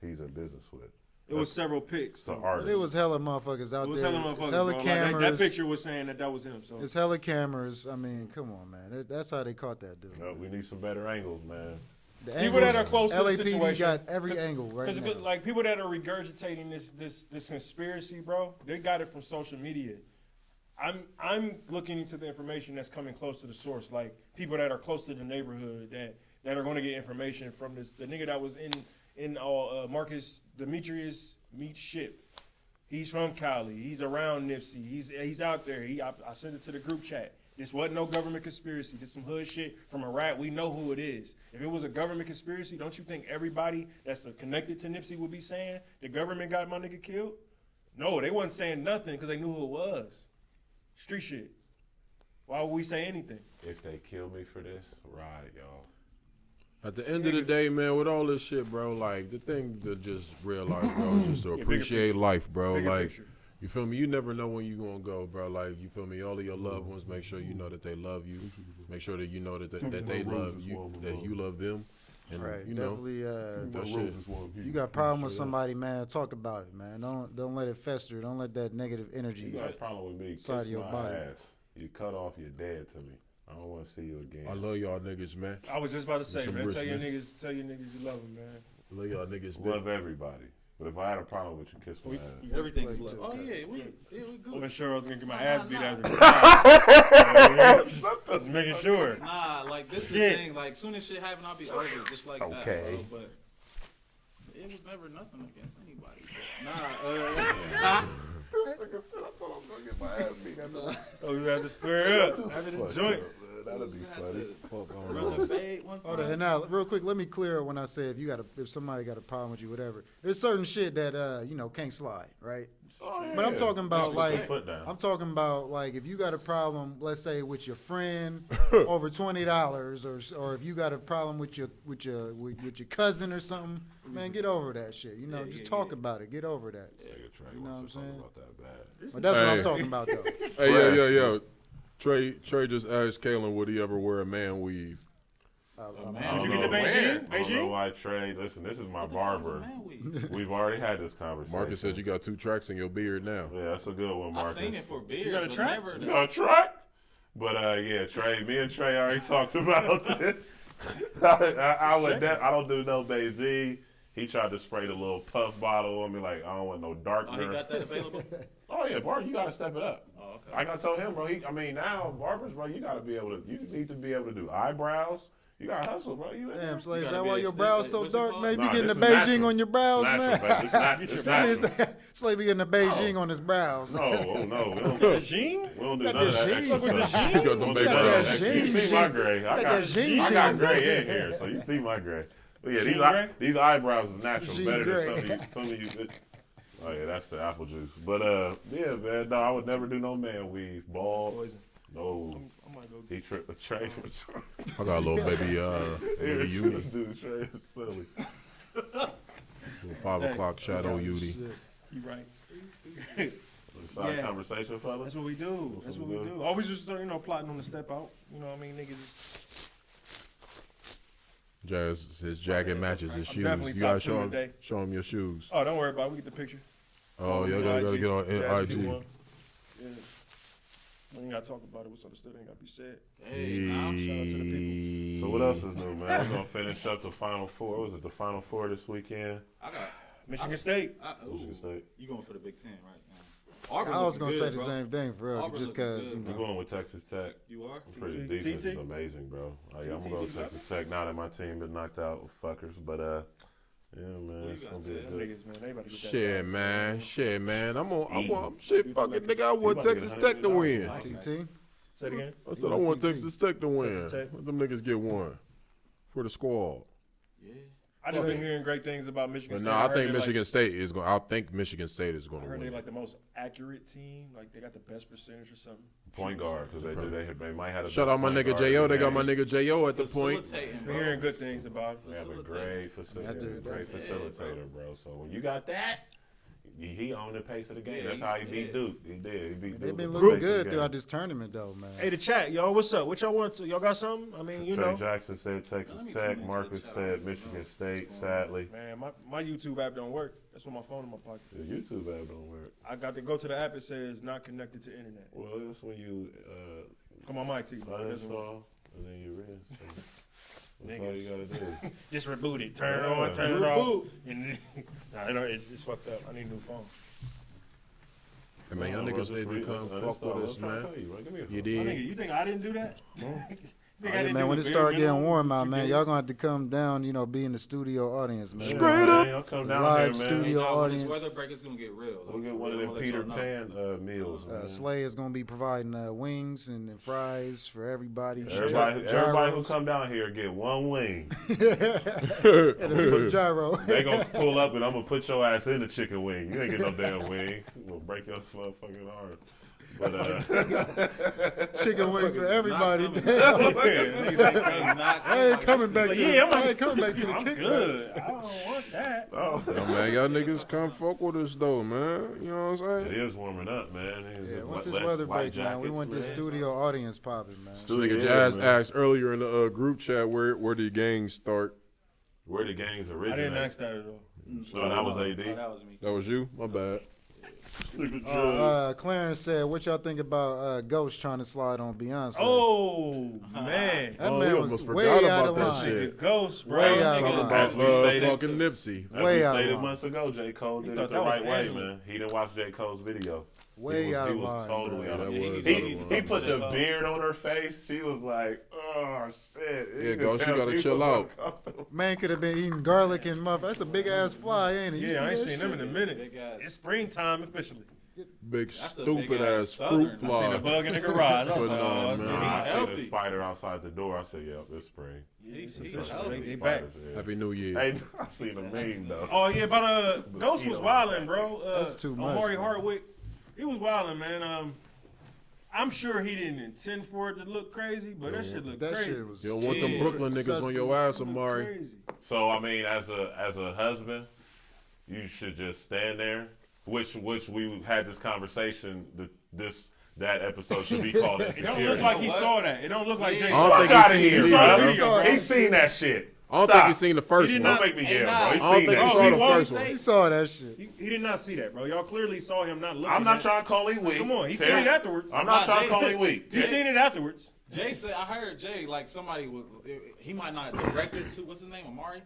he's in business with. it was several pics. It's an So. artist. But it was hella motherfuckers out It was there. hella It's motherfuckers, hella bro. Like, cameras. that picture was saying that was him. So It's hella cameras. I mean, come on, man. That's how they caught that dude. We need some better angles, man. The people that angles- are close to the LAPD situation got every angle right Because now. like people that are regurgitating this conspiracy, bro, they got it from social media. I'm looking into the information that's coming close to the source, like people that are close to the neighborhood that are going to get information from this. The nigga that was in Marcus Demetrius meets ship. He's from Cali. He's around Nipsey. He's out there. I sent it to the group chat. This wasn't no government conspiracy. This some hood shit from a rat. We know who it is. If it was a government conspiracy, don't you think everybody that's connected to Nipsey would be saying the government got my nigga killed? No, they wasn't saying nothing because they knew who it was. Street shit. Why would we say anything? If they kill me for this, ride, y'all. At the end of the day, man, with all this shit, bro, like the thing to just realize, bro, is just to bigger appreciate picture. life, bro. Bigger Like, picture. you feel me? You never know when you gonna go, bro. Like, you feel me? All of your loved ones, make sure you know that they love you. Make sure that you know that they love you, that you love them, and Right, you know definitely. that shit. You got a problem with somebody, man? Talk about it, man. Don't let it fester. Don't let that negative energy. You got a problem with me? Side of Kiss your my body. ass. You cut off, you're dead to me. I don't want to see you again. I love y'all niggas, man. I was just about to say, Some man. rich, Tell your man. niggas you love them, man. I love y'all niggas, man. Love everybody. But if I had a problem with you, kiss my ass. Everything is Like love. to- Oh yeah, we good. I'm sure I was gonna get my Nah, ass nah, beat nah. after. Just making sure. Nah, like this is the Shit. thing. Like soon as shit happen, I'll be over it, just like Okay. that. Bro. But it was never nothing against anybody. But nah, This nigga said I thought I was gonna get my ass beat after. Oh, you have to square up after the joint. That'd be funny. Fuck on run the fade one Hold on, time. and now, real quick, let me clear up when I say if somebody got a problem with you, whatever. There's certain shit that can't slide, right? Oh, But I'm yeah. talking about Just put your like foot down. I'm talking about like if you got a problem, let's say with your friend over $20, or if you got a problem with your cousin or something, man, get over that shit. You know, just talk about it. Get over that. Nigga Trey You know wants what I'm to talk saying? about that bad. But that's what I'm Hey. talking about, though. Hey, yo. Trey just asked Kalen, would he ever wear a man weave? Man, Did you get the Beijing? I don't know Beijing? why Trey. Listen, this is my what the fuck is a barber. man weave? We've already had this conversation. Marcus said you got 2 tracks in your beard now. Yeah, that's a good one, I Marcus. seen it for beers, You got a but track? never. You got a track? But yeah, Trey. Me and Trey already talked about this. I don't do no Beijing. He tried to spray the little puff bottle on me like I don't want no Oh, darkener. he got that available. Oh yeah, Bart, you gotta step it up. Oh, okay. I gotta tell him, bro. Now barbers, bro, you gotta be able to. You need to be able to do eyebrows. You gotta hustle, bro. You in there? Damn, Slay, is gotta that be why a your snake, brows like, so what's it dark? called? Maybe Nah, getting the this is Beijing natural. on your brows, It's man. natural, baby. It's natural. Slay be getting the Beijing on his brows. No, oh no, we don't, Beijing? we don't do Got none of that that Gene. extra Got stuff. You got them We don't big do none of brows. that extra. You see my gray. Got that Gene I got Gene. gray in here, so you see my gray. But yeah, Gene gray? these eyebrows is natural, Gene better gray. than some of you. Oh yeah, that's the apple juice. But yeah, man, no, I would never do no man weave, bald. Poison. No, I might go. he tripped a Trey. I got a little baby This Uni. dude Trey is silly. 5 o'clock shadow Uni. You right. Side Yeah. conversation, fellas. That's what we do. That's That's what what we we do. do. Always just plotting on the step out. You know what I mean? Niggas. Jazz, his jacket matches his I'm shoes. definitely You gotta top two show him, today. show him your shoes. Oh, don't worry about it. We get the picture. Oh, yeah, gotta get on Jazz IG. do one. Yeah. We ain't gotta talk about it. What's understood ain't gotta be said. Hey, now Shout out to the people. So what else is new, man? We're gonna finish up the Final Four. Was it the Final Four this weekend? I got. Michigan State. Michigan State. You going for the Big Ten right now? I was gonna looking say good, the bro. same thing for real, Auburn just looking cause good, you I'm know. going with Texas Tech. You are. I'm pretty TT? defense is TT? amazing, bro. Like, I'm gonna TT, go with you got Texas Tech now that my team been knocked out with fuckers. But yeah, man, you it's got, gonna be a Ted? Them good. niggas, man. They about to get that. Shit, bag. man. Shit, man. I'm Eating. shit, fucking nigga. I want about to get Texas Tech to win. $100. TT. Say it again. I said I want TT. Texas Tech to win. Texas Tech. Let them niggas get one for the squad. Yeah. I just been hearing great things about Michigan But State. no, I heard think they Michigan State is going. I think Michigan State is I going to heard win. they like it. the most accurate team. Like they got the best percentage or something. Point guard, because they might have a Shout out my point nigga guard in Jo. the They got my game. nigga Jo at the point. Facilitating, Been bro. hearing good things about it. They have a Facilitating. great I do. great Yeah, facilitator, bro. So when you got that, he owned the pace of the game. Yeah, That's how he beat yeah. Duke. He did. He beat They've Duke. been with the looking pace of the good game. throughout this tournament, though, man. Hey, the chat, y'all. What's up? What y'all want to? Y'all got something? I mean, you Trey know. Jackson said Texas Let me Tech. tune into Marcus the chat. said Michigan State. Sadly, Man, my YouTube app don't work. That's why my phone in my pocket. the YouTube app don't work. I got to go to the app. It says not connected to internet. Well, that's when you Come on, my TV. It doesn't work. uninstall and then you reinstall. That's all Niggas. you gotta do. Just reboot it. Turn it Yeah. on. Turn it off. Nah, it's fucked up. I need a new phone. Hey, man, y'all Bro, niggas just need to re- come uninstall. fuck with I'm us, trying to man. tell you, bro. Give me a You phone. My did. nigga, you think I didn't do that? Think I Yeah, didn't man, do when a it bare start getting minimum? warm out, You man, did? y'all gonna have to come down, be in the studio audience, man. Straight Yeah, up. man, y'all come down Live here, man. studio. Hey, nah, when audience. this weather break, it's gonna get real. We'll get one of I'm them gonna let Peter y'all know. Pan meals. man. Slay is gonna be providing wings and fries for everybody. Everybody who Gyros. come down here get one wing. And a piece of gyro. They gonna pull up and I'm gonna put your ass in the chicken wing. You ain't get no damn wing. We'll break your motherfucking arm. But Chicken wings for everybody. coming Damn. I ain't coming back to. Yeah, I ain't coming back to the I'm kickback. good. I don't want that. oh, Yo, man, y'all niggas come fuck with us though, man. You know what I'm it saying? is warming up, man. Yeah, once this weather breaks, man, we want this studio audience popping, man. This nigga Jazz asked earlier in the group chat where the gangs start. Where the gangs originate. I didn't ask that at all. So that was Oh, AD. that was me. That was you? My bad. Clarence said, "What y'all think about Ghost trying to slide on Beyonce?" Oh man, that Oh, man we was almost way forgot out about of that line. shit. nigga Ghost, bro. Way out of Talking line. about As we stated- fucking Nipsey. As Way we out of stated line. months ago, J. Cole You did thought it the that was right way, Angela. man. He didn't watch J. Cole's video. Way he was, out he of was line. totally bro. out of that line. was He, out of he line. put the beard on her face. She was like, oh, shit. Yeah, You could Ghost, you tell gotta she chill was out. uncomfortable. Man could have been eating garlic and muff. That's a big ass fly, ain't it? You Yeah, I ain't see that seen them in shit? a minute. Big ass. It's springtime officially. Big That's a stupid big-ass ass southern. fruit I I seen fly. a bug in the garage. I was But like, nah, oh, it's man. gonna be I seen healthy. a spider outside the door. I said, yep, it's spring. He's Officially. healthy. They back. Spiders, yeah. Happy New Year. Hey, I seen a meme, though. Oh yeah, but Ghost was Mosquitoes. wilding, bro. That's too much, Omari man. Hardwick, he was wilding, man. I'm sure he didn't intend for it to look crazy, but that shit looked That crazy. shit was. You don't want them Yeah. Brooklyn niggas on your ass, It looked Amari. crazy. So, I mean, as a husband, you should just stand there. Which we had this conversation. That episode should be called It don't Insecurity. look like he saw that. It don't look like Jay I don't saw think it. he's Fuck outta seen here, it saw bro. the video, bro. He's seen that shit. I don't Stop. think he's seen the first He did one. Don't make me Hey, yell, nah. bro. I He's don't seen think that he Oh, saw he the won't first say- one. He saw that shit. He did not see that, bro. Y'all clearly saw him not looking. I'm not at trying to call him weak. Come on, he Terry, seen it afterwards. I'm not Nah, trying to call Jay- him weak. He seen it afterwards. Jay said, I heard Jay, like somebody was, he might not direct it to, what's his name, Amari?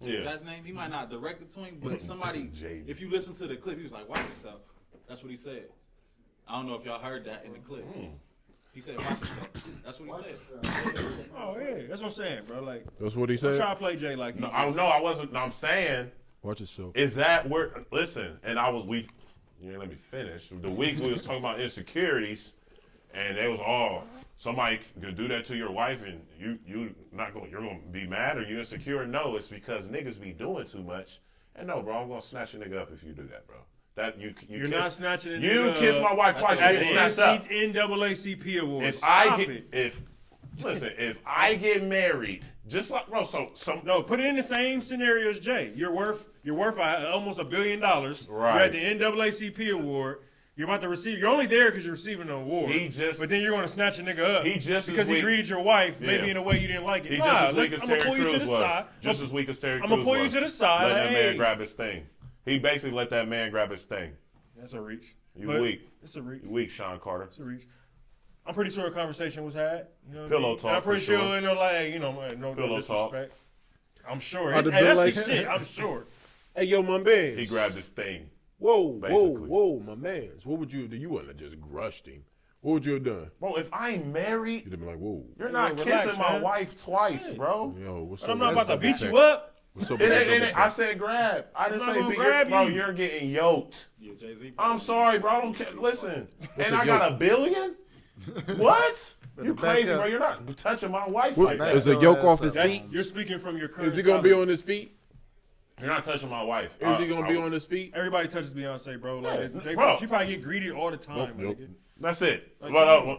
Is Yeah. that his name? He might not direct it to him, but somebody, Jay. if you listen to the clip, he was like, watch yourself. That's what he said. I don't know if y'all heard that in the clip. He said, watch yourself. That's what he said. Oh yeah, that's what I'm saying, bro. Like, That's what he I'm trying said. to play Jay like he No, just- I know I wasn't. No, I'm saying Watch yourself. is that where? Listen, and you ain't let me finish. The week we was talking about insecurities, and it was all somebody could do that to your wife, and you're gonna be mad or you insecure. No, it's because niggas be doing too much. And no, bro, I'm gonna snatch a nigga up if you do that, bro. That you're You're not snatching a You nigga kiss up my wife twice, you at get the snatched up. NAACP Awards. If Stop I get it. if I get married, just like bro, No, put it in the same scenario as Jay. You're worth almost $1 billion. Right. You're at the NAACP award. You're about to receive. You're only there because you're receiving an award. But then you're going to snatch a nigga up. He just because as he weak- greeted your wife, maybe Yeah. in a way you didn't like it. He Nah, just as weak let's- as I'ma Terry pull you to Crews the was. side. Just as weak as Terry Crews I'ma pull you was. to the side. Letting that Hey. man grab his thing. He basically let that man grab his thing. That's a reach. You But weak. It's a reach. You weak, Sean Carter. It's a reach. I'm pretty sure a conversation was had. You know what Pillow I mean? talk And I'm pretty for sure, sure. you know, like, you know, no Pillow talk. disrespect. I'm sure. I'd have Hey, been that's like- the shit. I'm sure. Hey, yo, my man. He grabbed his thing. Whoa, Basically. whoa, my mans. What would you do? You wouldn't have just grushed him. What would you have done? Bro, if I'm married, You'd have been like, whoa. you're not relax, kissing my man. wife twice, Shit. bro. Yo, what's But up? I'm not with about to that beat double you check? up. What's up It with that ain't, double it ain't, I check? said grab. I didn't I'm say not gonna be grab bro, you. you're getting yoked. Yeah, Jay-Z. I'm sorry, bro. I don't care. Listen. And I a got $1 billion? What? You back crazy, up. bro. You're not touching my wife What- like that. Is a yoke off his That's, feet? you're speaking from your current. Is he gonna be salary. on his feet? You're not touching my wife. Is he gonna be on his feet? Everybody touches Beyonce, bro. Like, Yeah, bro. she probably get greeted all the time. Nope. nigga. That's it. Like,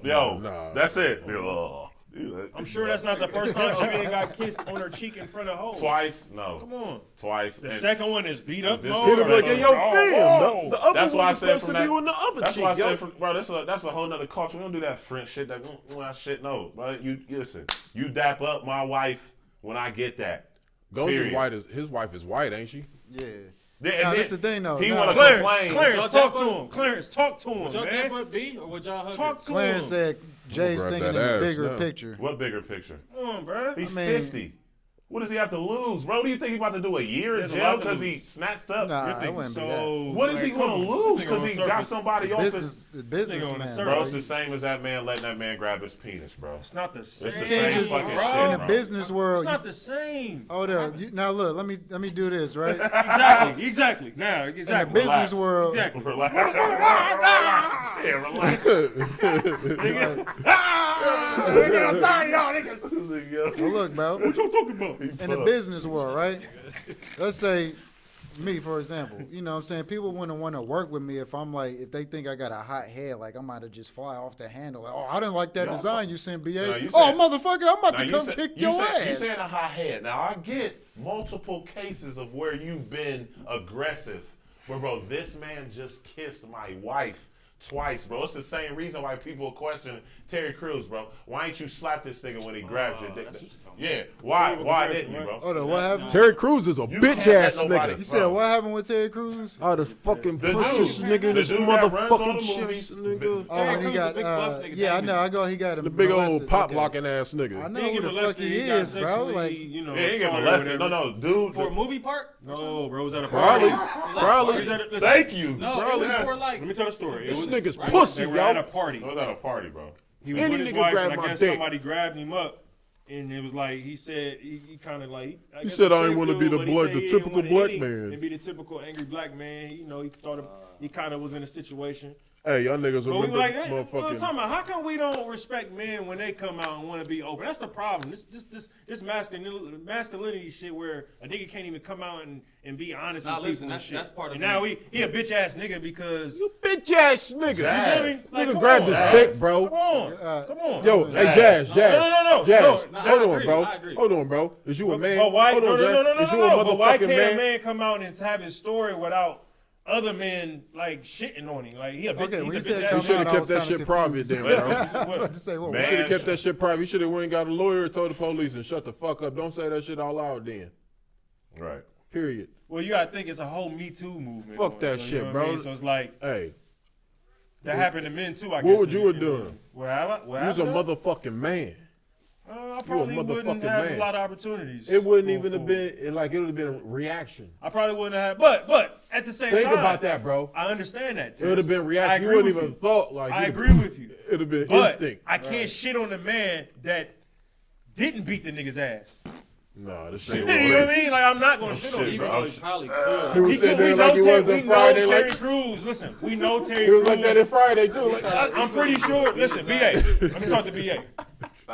Yo, nah. that's it. I'm sure that's not the first time she ain't got kissed on her cheek in front of hoes. Twice? No. Come on. Twice. The And second one is beat up This- mode. He'd have He'd be like, hey, yo, Oh, fam, whoa. the other That's one why I was said supposed from to be that. on the other That's cheek, why I yo. said, bro. That's a whole nother culture. We don't do that French shit. That shit. No, bro. You listen. You dap up my wife when I get that. Ghost is Period. white. His wife is white, ain't she? Yeah. Then, Nah, and that's then the thing, though. He Nah. want to Clarence, complain. Clarence, Would talk y'all to him. Clarence, talk to him, Would y'all man. tap up B or would y'all hug Talk her? to Clarence him. said Jay's grab thinking in that the ass bigger now. picture. What bigger picture? Come on, bro. He's I mean- 50. What does he have to lose, bro? Do you think he's about to do a year in There's a jail lot to because lose. he snatched up? Nah, You're it thinking wouldn't be that. so. What is he like, gonna come on. lose This nigga because on he the got surface. somebody off his? The businessman. surface. Bro, bro. it's the same as that man letting that man grab his penis, bro. It's not the same. It's the You can't same just fucking in shit, the bro. business world. It's not the same. Hold up. Now look, let me do this, right? Exactly. Now, In the exactly. business Relax. world, Exactly. Relax. Yeah, relax. I'm tired of y'all niggas. well, look, bro. What y'all talking about? In the business world, right? Let's say me, for example, you know what I'm saying? People wouldn't want to work with me if if they think I got a hot head, like I'm about to just fly off the handle. Like, oh, I didn't like that No, design you sent, BA. No, you Oh, said- motherfucker, I'm about Now, to you come said- kick you your said- You ass. saying a hot head. Now, I get multiple cases of where you've been aggressive. Where, bro, this man just kissed my wife twice, bro. It's the same reason why people question Terry Crews, bro. Why ain't you slap this nigga when he grabbed your dick? that's what you're talking Yeah, why didn't you, bro? Hold on, what happened? Terry Crews is a You bitch can't ass let nobody- nigga. You said what happened with Terry Crews? Oh, the fucking The pussiest dude- nigga in the this dude that runs all motherfucking the shit, movies. nigga. Oh, Terry when he Crews got, a big buff nigga, yeah, I thank know. you. I go. He got him The big old molested. pop Okay. locking ass I nigga. know He who get the fuck molested. he got is, bro. sexually, Like, you know, Yeah, he get assaulted or molested. No, whatever. no, dude. For a movie part? No, bro, it was at a party. Probably. It was at a- listen, Thank you. No, Probably. it was for like. Let me tell the story. It This was, nigga's right? pussy, they were at a yo. party. It was at a party, bro. He was Any with his nigga wife, grab and I my guess dick. somebody grabbed him up, and it was like he said he kind of like. He said, "I ain't wanna be the but he black- said the he didn't typical wanna black hit him man." and be the typical angry black man. You know, he thought he kind of was in a situation. Hey, y'all niggas But we remember were like, hey, what I'm motherfucking. talking about, how come we don't respect men when they come out and want to be open? That's the problem. This masculinity shit where a nigga can't even come out and be honest Nah, with listen, people. that's- and shit. that's part of And now it. he a bitch ass nigga because You bitch ass nigga. Jazz. you feel me? Like, Nigga come grabbed on, his Jazz. dick, bro. Come on, come on. Yo, hey, Jazz, Jazz. Jazz. No, Jazz, no, I hold on, agree, bro. I agree. Hold on, bro. Is you a man? But why? Hold on, Jazz. Is you a But why motherfucking can't a man? man come out and have his story without other men like shitting on him? Like he a bitch. Okay, when he's you a said bitch You ass. should come have out, I kept was that kinda shit private then, confused. bro. I was about to say, what? Man. You should have kept that shit private. You should have went and got a lawyer and told the police and shut the fuck up. Don't say that shit all out then. Right. Period. Well, you gotta think it's a whole Me Too movement. Fuck on it, that so, you shit, know what bro. I mean? So it's like Hey, that happened to men too. I guess. what would you have done? What have you was a motherfucking man. I probably wouldn't motherfucking have man. a lot of opportunities. It wouldn't going even have forward. been like it would have been a reaction. I probably wouldn't have. But at the same Think time, about that, bro. I understand that. It would have been I reaction. You agree wouldn't with even you. thought like. I you'd- agree with you. It'd have been But instinct. I can't shit on the man that didn't beat the nigga's ass. No, this You shit know was what I mean? Like I'm not gonna shit on shit, him. Even bro. though he probably could. He was sitting there we like know he was we on know Friday. Terry Like Crews. Listen, we know Terry he was Crews. like that in Friday too. Like, I'm pretty sure. Listen, BA. Let me talk to BA.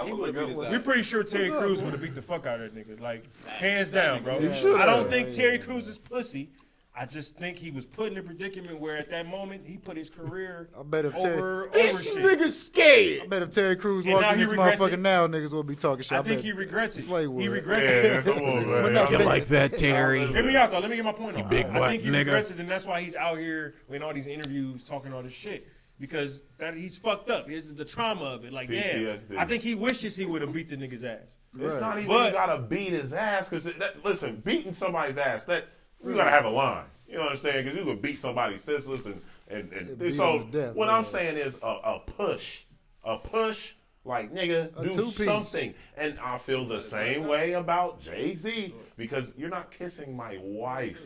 He would have beat his We're ass. pretty sure Terry Crews would have beat the fuck out of that nigga. Like, hands down, bro. should've. I don't think Terry Crews is pussy. I just think he was put in a predicament where at that moment he put his career I bet if over this shit. nigga's scared. I bet if Terry Crews And walked now in he this regrets motherfucker it. now, niggas will be talking shit. I think bet he regrets it. Slay He would. regrets Yeah, it. come on, But man. no, You like that, Terry? Hear me out though. Let me get my point off. big I black think he nigga. regrets it, and that's why he's out here in all these interviews talking all this shit. Because he's fucked up. It's the trauma of it. Like, PTSD. yeah, I think he wishes he would have beat the nigga's ass. It's not even But- you gotta beat his ass because listen, beating somebody's ass that you gotta have a line. You know what I'm saying? Because you could beat somebody senseless and beat so him to death, what yeah. I'm saying is a push, like nigga, A do two-piece. something. And I feel the same way about Jay-Z because you're not kissing my wife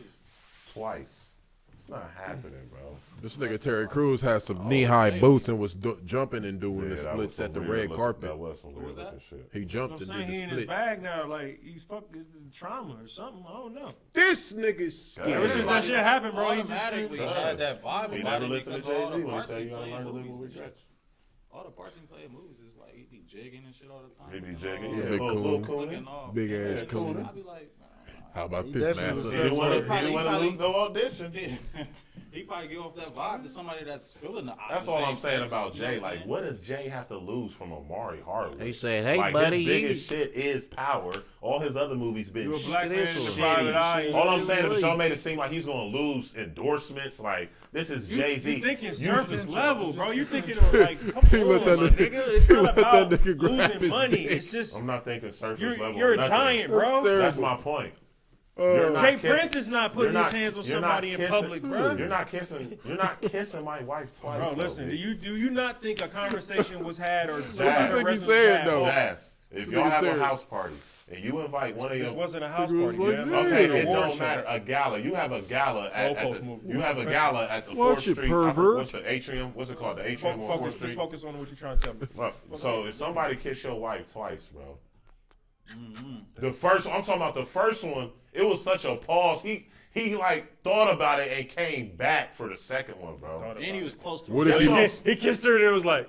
twice. It's not happening, bro. This nigga Terry Crews had some knee-high boots and was jumping and doing the that was splits some at the weird red looking- carpet. That was some weird looking shit. He I'm jumped and saying did he the in his splits. bag now. Like, he's fucked trauma or something. I don't know. This nigga's Yeah. Ever scared. since that shit happened, bro, he just automatically been- had that vibe He about never it listened because to all Jay-Z the when he parts said he you gotta play in learn to live movies with and regrets. shit. All the parts he play in movies is like he be jigging and shit all the time. He be And jigging. all- Yeah, Big little coon. looking all Big ass fake. coon. I be like, How about He this, definitely was man? He He didn't want to probably- lose no auditions. he probably give off that vibe to somebody that's feeling the That's the all same I'm saying sex, about you know Jay. I'm Like, saying? what does Jay have to lose from Amari Hardwick? He said, "Hey, like, buddy, his biggest shit is power. All his other movies been You a black man in the shitty. private eye. All I'm saying is the show made it seem like he's gonna lose endorsements. Like, this is Jay-Z. You thinking You surface just- level, bro. You thinking of like, come He on, let that my nigga- nigga. It's he not let that about nigga grab losing his money. dick. It's just I'm not thinking surface level. you're a nothing. giant, bro. That's my point. You're not Jay kissing- Prince is not putting you're his hands on you're not somebody in kissing- public, bro. You're not kissing. You're not kissing my wife twice. Bro, though, listen. B. Do you not think a conversation was had or some What kind you of think he resolution said, had? though? Jazz, if This y'all nigga have a Terry. house party and you invite one of This your wasn't a house Nigga party, was like, man. yeah. Okay, it Award don't show. matter. A gala. You have a gala at Goalpost the, movement. you have a gala at the Watch 4th it, Street. pervert. What's the atrium? What's it called? The atrium on 4th Focus, Street. just focus on what you're trying to tell me. Look, so if somebody kiss your wife twice, bro. Mm-hmm. The first, I'm talking about the first one. It was such a pause. He like thought about it and came back for the second one, bro. And he was close to What if it. he- He kissed her and it was like,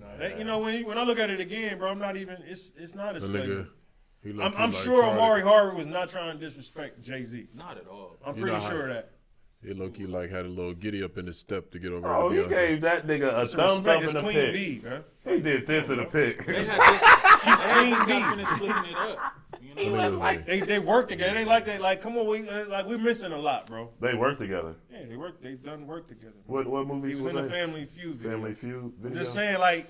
man. That, you know, when I look at it again, bro, I'm not even. It's not as The flagrant. nigga, He I'm low-key, like, sure tried Amari it. Harvard was not trying to disrespect Jay-Z. Not at all. I'm You pretty know how- sure of that. He low-key like had a little giddy up in his step to get over Oh, he there to Beyonce. gave that nigga a Some thumbs respect. up It's in the Queen pic. B, bro. He did this in the pic. They had She's they Queen just B. got finished flipping it up. You know? They work together. They like that. Like, come on, we're missing a lot, bro. They work together. Yeah, they've done work together. What movies He was in the that? Family Feud video. Family Feud I'm video. just saying, like,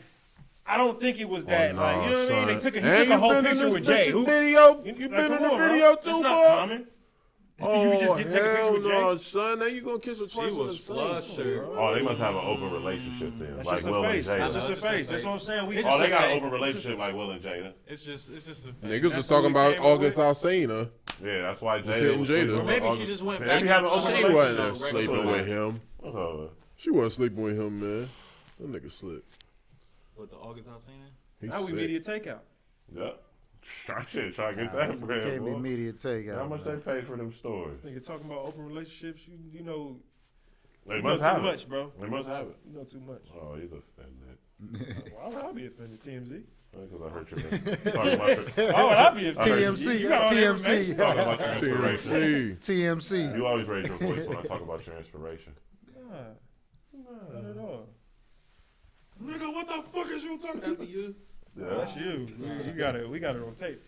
I don't think it was that. nah, like, you know what I mean? son. They took he And took you a whole been in picture this with Jay. bitch's video? You like, been in come the on, bro. video That's too, not boy? common. You just get take a picture with Jay. No, son. Now you gonna kiss her She twice on the was face. flustered. Oh, they must have an open relationship then, That's like just a Will and face. That's Jada. just a face. That's what I'm saying. We Oh, they got an face. open relationship like Will and Jada. It's just a Niggas was That's talking what we about came up August with. Alsina. Yeah, that's why Jada hitting was Jada. sleeping Or with maybe she August. just went They back be having into open She Right. wasn't relationships. sleeping with him. Uh, She wasn't sleeping with him, man. That nigga slipped. With the August Alsina? He Now we sick. media takeout. yeah. I should try to get that bread, Can't be boy. media takeout. How much they man. pay for them stores? Nigga talking about open relationships. You know, They you know must too have much, it. bro. They must have it. You know too much. Oh, he's offended. Why would I be offended, TMZ? Because I heard you talking about your, Why would I be I heard offended? TMC, You got all the TMC. information. talking about your inspiration. TMC. TMC. You always raise your voice when I talk about your inspiration. Nah, not at all. Nigga, what the fuck is you talking about? You? Yeah. That's you. We got it on tape.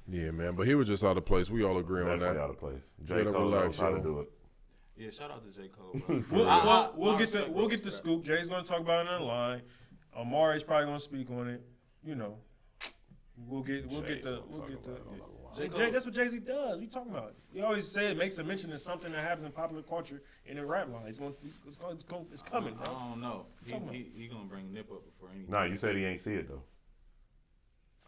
Yeah, man. But he was just out of place. We all agree on Definitely that. out of place. J. Better Cole relax, knows how to yo. do it. Yeah, shout out to J. Cole, bro. We'll get respect, we'll get the respect. scoop. Jay's gonna talk about it on the line. Amari's probably gonna speak on it. You know, we'll get the. J. Cole, Jay, that's what Jay-Z does. We talking about it. He always say it makes a mention of something that happens in popular culture in a rap line. It's coming, I bro. don't know. Talking about- He gonna bring Nip up before anything. Nah, you said he ain't see it though.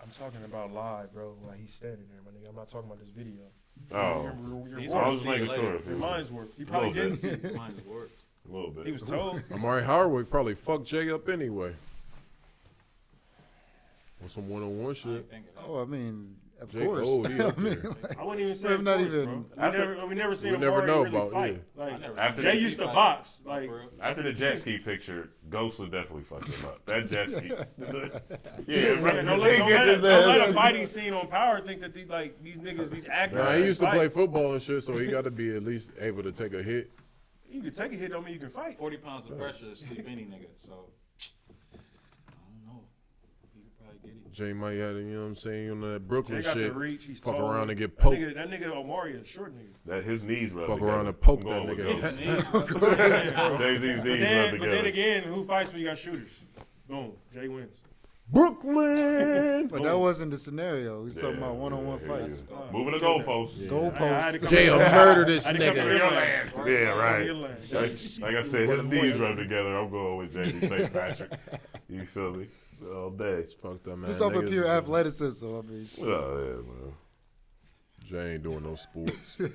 I'm talking about live, bro. Like he's standing there, my nigga. I'm not talking about this video. Oh, Your He's I gonna was just see it making later. sure. If Your he mind's work. He A probably little didn't bit. see it. Mine's work. a little bit. He was told. Amari Howard probably fucked Jay up anyway. On some one-on-one I shit. ain't thinking that. Oh, I mean, of Jay course. Cole, he up I mean, there. I wouldn't even say We're of not course, even- bro. We never seen we never Amari know really about, fight. I Like never After seen Jay the- used to fight. box. Like For real. After the jet ski picture, Ghostly definitely fucked him up. That jet ski. yeah, right. don't He get his let ass- a fighting scene on Power think that these niggas, these actors. Nah, he used to fight. play football and shit, so he got to be at least able to take a hit. You can take a hit, don't mean you can fight. 40 pounds of pressure to sleep any nigga, so I don't know. He could probably get it. Jay might have, you know what I'm saying, on that Jay Brooklyn got the shit. reach. He's Fuck tall. around and get That poked. nigga Omari is a short nigga. That his knees rub Fuck together. around and poke I'm going that with nigga. Ghost. Jay-Z's knees rub But then together. again, who fights when you got shooters? Boom, Jay wins. Brooklyn! but that wasn't the scenario. He's talking Yeah, about one-on-one yeah, fights. yeah. Moving the goalposts. Yeah. I had to Goalposts. come Jay to will your murder land. this I had to come to nigga. your land. Yeah, Come to your right. land. Like I said, his knees rub together. I'm going with J.D. St. Patrick. You feel me? All day. Fucked up, man. It's off of Niggas- pure athleticism. I mean, shit. Oh, yeah, man. Jay ain't doing no sports. But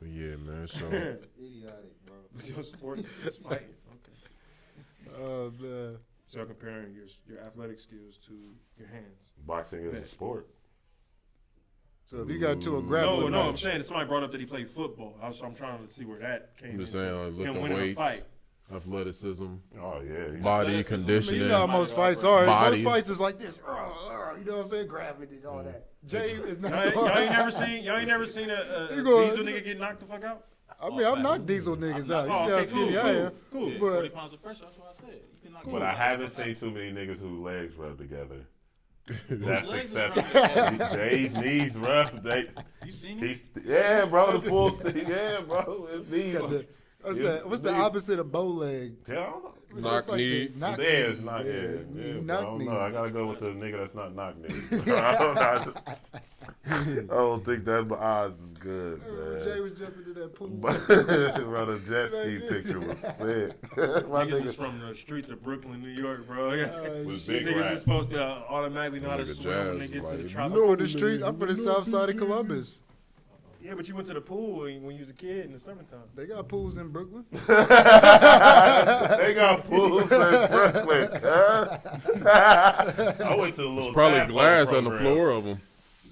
yeah, man, so. Idiotic, bro. Your sport is fighting. Okay. Oh man. So you're comparing your athletic skills to your hands. Boxing is a sport. So if you got to a grappling No, I'm match, saying that somebody brought up that he played football. I'm trying to see where that came I'm just into saying, like, him lifting winning a weights. fight. Athleticism, Oh, yeah. body Athleticism. I mean, conditioning. you know how most fights are. Body. Most fights is like this. You know what I'm saying? Grabbing and all that. Jay is not. Y'all ain't never seen a You going- Diesel nigga get knocked the fuck out? I mean, I've knocked diesel niggas out. You Oh, see how okay, skinny I am. Cool. Yeah, But 40 pounds of pressure, that's what I said. You cannot But I haven't seen too many niggas whose legs rub together. That's legs successful. rub together? Jay's knees rub. You seen him? Yeah, bro, the full thing. Yeah, bro, his knees. got the- what's Yeah, that? What's the knees. opposite of bow leg? Yeah, I don't know. Knock It's like knee. the knock Yeah, it's knee. not. Yeah, bro, knock I don't knee. know. I gotta go with the nigga that's not knock knee. I don't think that my eyes is good, Jay man. was jumping to that pool. Bro, the jet ski picture was sick. My Niggas is nigga from the streets of Brooklyn, New York, bro. was big Niggas is rap. supposed to automatically know how to Nigga swim when they Jazz get to the like, tropics. No, in the street. I'm from the south side of Columbus. Yeah, but you went to the pool when you was a kid in the summertime. They got pools in Brooklyn. They got pools in Brooklyn. I went to the little Probably tap glass water on the program. floor of them.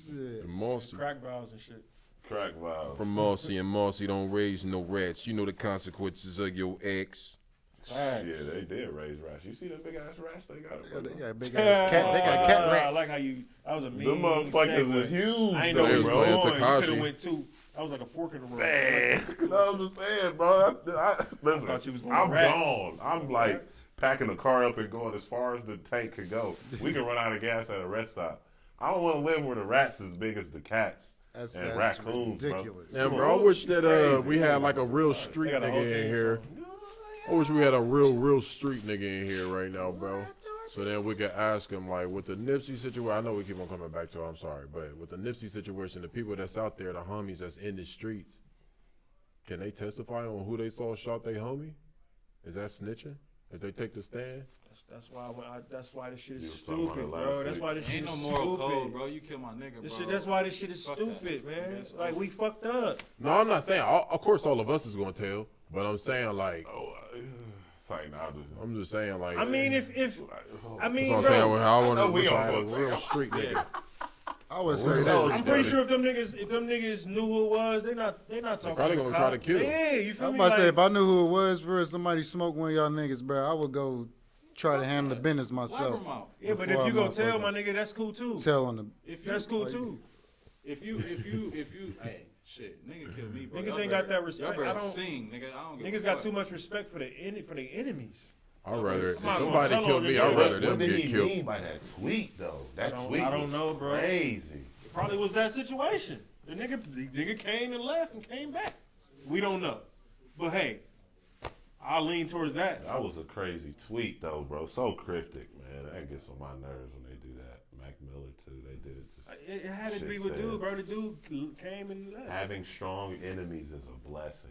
Shit. And Mossy. Crack vials and shit. Crack vials. From Mossy, and Mossy don't raise no rats. You know the consequences of your ex. Facts. Yeah, they did raise rats. You see that big ass rats they got? Yeah, they got big ass cat. They got cat I rats. like how you. That was a mean. Them motherfuckers segue. is huge, I ain't know though, where you bro. was going. You Tekashi. could have went too. That was like a fork in the road. Man, no, I'm just saying, bro. Listen, thought you was going I'm to rats. gone. I'm like packing the car up and going as far as the tank could go. We can run out of gas at a rest stop. I don't want to live where the rats is as big as the cats That's and that's raccoons, ridiculous. And bro, I wish that we had like a real They street got a nigga whole in thing here. I wish we had a real street nigga in here right now, bro. So then we could ask him, like, with the Nipsey situation, I know we keep on coming back to it, I'm sorry, but with the Nipsey situation, the people that's out there, the homies that's in the streets, can they testify on who they saw shot their homie? Is that snitching? If they take the stand? That's why this shit You is was talking about stupid, it last bro. That's week. why this shit Ain't is no moral stupid. code, bro. You kill my nigga, This bro. shit, that's why this shit is Fuck that. stupid, man. Yes, Like, we fucked up. No, I'm not saying, of course all of us is going to tell, but I'm saying, like, It's like, nah, I'm just saying, like, I mean, if I mean, that's what I'm saying, bro, I want know to we wish I all had a gonna real tell. street nigga. I would say Real that. I'm pretty sure if them niggas knew who it was, they not talking. probably to gonna the try to cops. kill him. Yeah, you feel I'm me? about to say Like, if I knew who it was, for somebody smoked one of y'all niggas, bro, I would go try to handle the business myself. Blabbermouth. yeah, but if before you I go tell motherfucking my nigga, that's cool too. tell on the. If you, That's cool too. If you, hey, shit, nigga kill me, bro. Niggas Y'all ain't got better- that respect. Y'all I better don't- sing, nigga. I don't give Niggas a got fuck. too much respect for their enemies. I'd rather, if I'm not gonna somebody tell kill on me, you, I'd nigga. rather What them did get he killed. mean by that tweet, though? That tweet I don't was know, bro. crazy. Probably was that situation. The nigga came and left and came back. We don't know. But hey, I'll lean towards that. That was a crazy tweet, though, bro. So cryptic, man. That gets on my nerves when they do that. Mac Miller, too. They did it just. It had to shit be with said. dude, bro. The dude came and left. Having strong enemies is a blessing.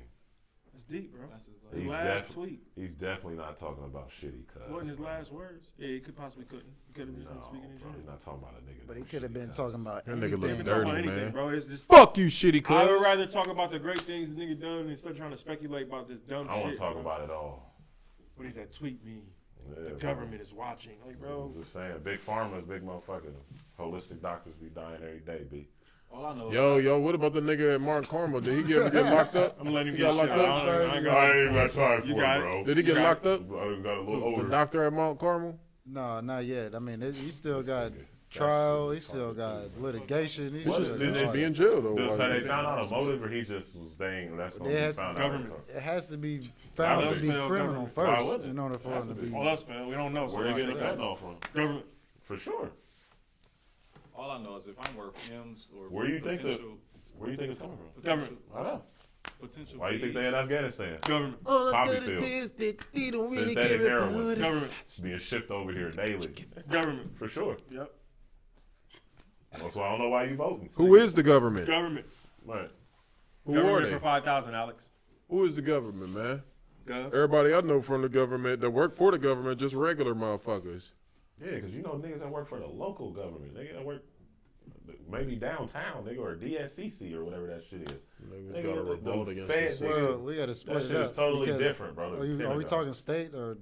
That's deep, bro. That's his His He's last def- tweet He's definitely not talking about shitty cuz. wasn't his bro. last words. Yeah, he could possibly couldn't. He could have just been No, speaking in bro. He's general. not talking about a nigga. But he named could have Shitty been Cuz. talking about That nigga anything. look Talking dirty, about anything, man. bro. It's just Fuck you, shitty I would cuz. rather talk about the great things the nigga done instead of trying to speculate about this dumb I shit. want to talk bro. about it all. What did that tweet mean? Yeah, The bro. government is watching. Like, bro, I'm just saying, big pharma is big motherfucker. Holistic doctors be dying every day, B. All I know is Yo, what about the nigga at Mark Carmel? Did he get locked up? I'm letting him He get got locked shit. up? I ain't I ain't got got time for You it, got it. bro. Did he get got- locked up? I done got a little The older. doctor at Mount Carmel? No, not yet. I mean, he still This got nigga. trial. That He shit still got retarded, too, litigation. He What still is- got did He they should all be that. in jail though. Have while they he- found out a motive, or he just was staying? That's when It we has- found out. Government. It has to be found Why to be would it? criminal Why first would it? in order for Has him to to be. be. all us, man. We don't know. So Where they I getting the say that. fentanyl from? Government. For sure. all I know is if I'm worth M's or Where do you think potential, Where do you think it's coming from? Government. I know. potential Why you think they B's, in Afghanistan? Government. Poppy fields. Synthetic heroin. Government. It's being shipped over here daily. Government. For sure. Yep. So I don't know why you voting. Who is the government? Government. Right. Who are Government they? for 5,000, Alex. Who is the government, man? Gov. Everybody I know from the government that work for the government, just regular motherfuckers. Yeah, because you know niggas that work for the local government. Nigga that work maybe downtown, nigga, or DSCC or whatever that shit is. Niggas Nigga, gotta the revolt against feds, the nigga, system. Well, we got to split that it shit up. is totally because different, bro. Are we talking state or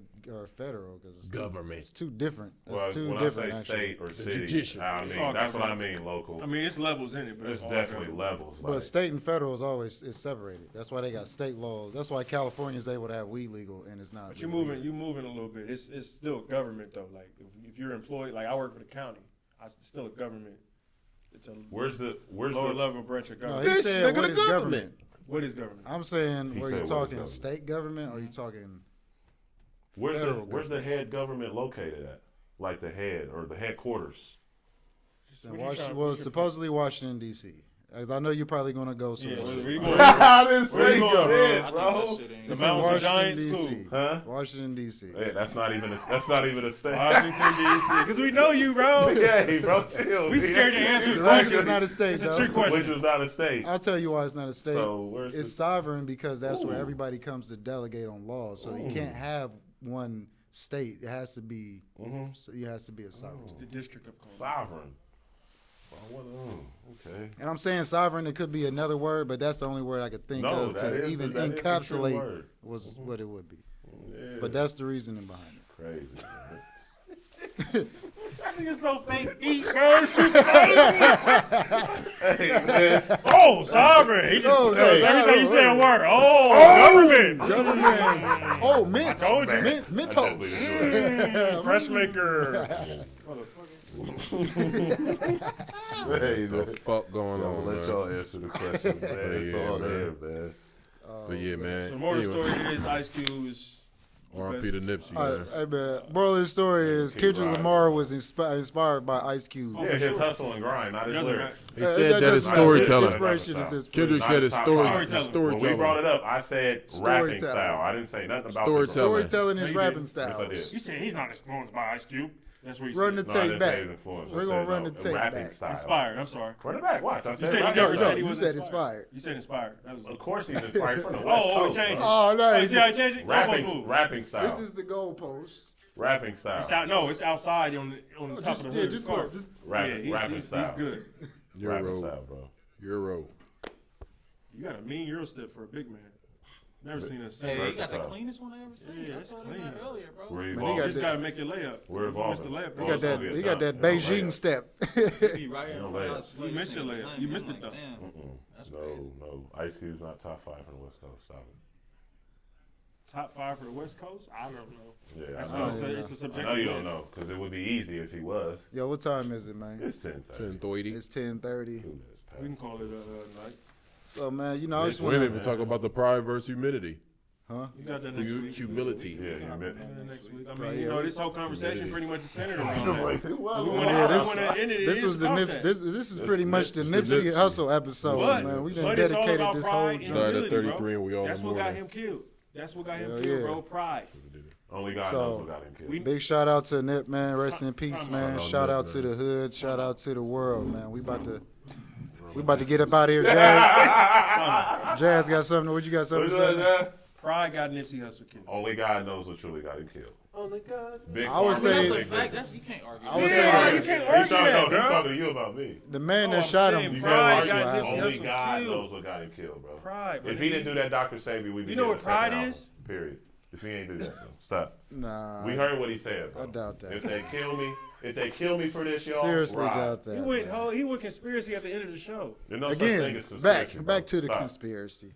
federal? Because it's Government. It's two different. Well, It's two when different. I say actually. state or city, judicial. I It's mean, all that's what I government. mean, local. I mean, it's levels in it, but It's it's all definitely government. levels. But Like, state and federal is always it's separated. That's why they got state laws. That's why California is able to have weed legal and it's not. But you're legal. moving a little bit. It's still government though. Like if you're employed, like I work for the county, it's still a government. It's a where's the lower level branch of No, government. he This said nigga what the is government. government. What is government? I'm saying, He were said you what is talking government. state government or are you talking? where's federal the head government located at? Like the head or the headquarters? What you trying- Well, what you- supposedly Washington D.C. As I know you're probably going to go Yeah, somewhere. where you going? I didn't Where you going, shit, I think bro. that shit ain't. The It's in Mountains of Washington Giants? D.C. Huh? Washington D.C. Hey, that's not even a state. Washington D.C. Because we know you, bro. Hey, bro, chill. We scared to answer the Right, it's question. not a state, It's a though. trick question. Which is not a state. I'll tell you why it's not a state. So where's It's the? sovereign because that's where Ooh. everybody comes to delegate on laws. So you can't have one state. It has to be. Mhm. So it has to be a sovereign. The District of Columbia. Sovereign. Okay. And I'm saying sovereign. It could be another word, but that's the only word I could think No, of that to is even that is the true encapsulate word. was what it would be. Yeah. But that's the reasoning behind it. crazy. Man. Nigga so fake eat, bro. Hey, man. Oh, sovereign. He just every time you say a word. Oh, government. Oh, mint. told you. Mint. I definitely didn't do that. Fresh maker. Hey, The man. fuck going I'm on, gonna let man? y'all answer the questions, man. It's Yeah, all man. there, man. But yeah, man. So the moral Anyway, story is Ice Cube is R.I.P. to Nipsey, All man. right, hey man, moral of the story is keep Kendrick riding. Lamar was inspired by Ice Cube. Oh, Yeah, his sure. hustle and grind, not his Doesn't lyrics. He said that his doesn't matter. storytelling. Inspiration is his. Kendrick Not said his his top story, five. his When storytelling. we brought it up, I said rapping Storytelling. style. I didn't say nothing about Storytelling. Storytelling is No, you rapping didn't. Yes, I style. did. You said he's not influenced by Ice Cube. That's what you Run said. the No, I tape didn't back. say influence. I We're said, gonna run no, the tape rapping back. style. Inspired. I'm sorry. Run it back. Watch. I You said said you rapping never style. said he You was said inspired. inspired. You said inspired. That was Of course, he's inspired from the West Oh, Coast. he changed it. Oh no! Oh, you see how he changed it? Rapping, Almost moved. rapping style. This is the goalpost. Rapping style. It's out, no, it's outside on the top Just, of the yeah, hood. just of the car. look. Just Rapping, rapping he's style. good. Rapping Euro, style, bro. Euro. You got a mean Euro step for a big man. Never seen a Hey, center. you got the Versatile. cleanest one I ever seen. Yeah, I it's told him clean. that earlier, bro. We're he evolving. got You just that- gotta make your layup. We're You missed the evolving. layup. he Oh, got it's that. gonna be a He got that dunk. Ain't no Beijing layup. step. Be right here in No front way. of us. You missed your layup. You missed it, though. That's crazy. No. Ice Cube's not top 5 from the West Coast. Stop it. Top 5 for the West Coast? I don't know. Yeah, That's I know. it's a I subjective. know you don't list. know, because it would be easy if he was. Yo, what time is it, man? It's 10:30. 10:30. It's 10:30. 2 minutes past. We can call it a night. So man, you know, I just We didn't want even talk about the pride versus humidity. huh? You got that next week. Humility. Yeah, you meant. Next week. I Right, mean, yeah, you know, we- this whole conversation Humidity. pretty much is centered around that. We Yeah, wanna this- end it. This it was is the about Nipsey. that. This is pretty much the this is Nipsey Nipsey. Hussle episode, But- man. We done but it's all dedicated about this pride whole and joint. Died at humility, bro. 33 and we all That's in what got mourning. him killed. That's what got him Hell killed, yeah. bro. Pride. Only God So, knows what got him killed. we- Big shout out to Nip, man. Rest in peace, Time man. out. Shout out Nip, to man. the hood. Shout out to the world, man. We about to get up out of here, Jazz. Jazz got something. What you got something to say? Pride got Nipsey Hussle killed. Only God knows what truly got him killed. Only God. Big I would pharma, say- That's a big fact. business. That's, you can't argue. I would that. say Yeah, that you can't He's argue talking, that, no, he's bro. talking to you about me. the man No, that I'm shot saying him. You Pride can't got argue. Nipsey Hussle Only Hussle God killed. knows what got him killed, bro. Pride. If man. he didn't do that Dr. Savior, we'd be You know getting what a second pride album, is? Period. If he ain't do that, though. Stop. Nah, We heard what he said, bro. I doubt that. If they kill me for this, y'all, seriously ride. doubt He that. went. He went conspiracy at the end of the show. There's no such thing Again, as conspiracy, bro. back to the Stop. conspiracy.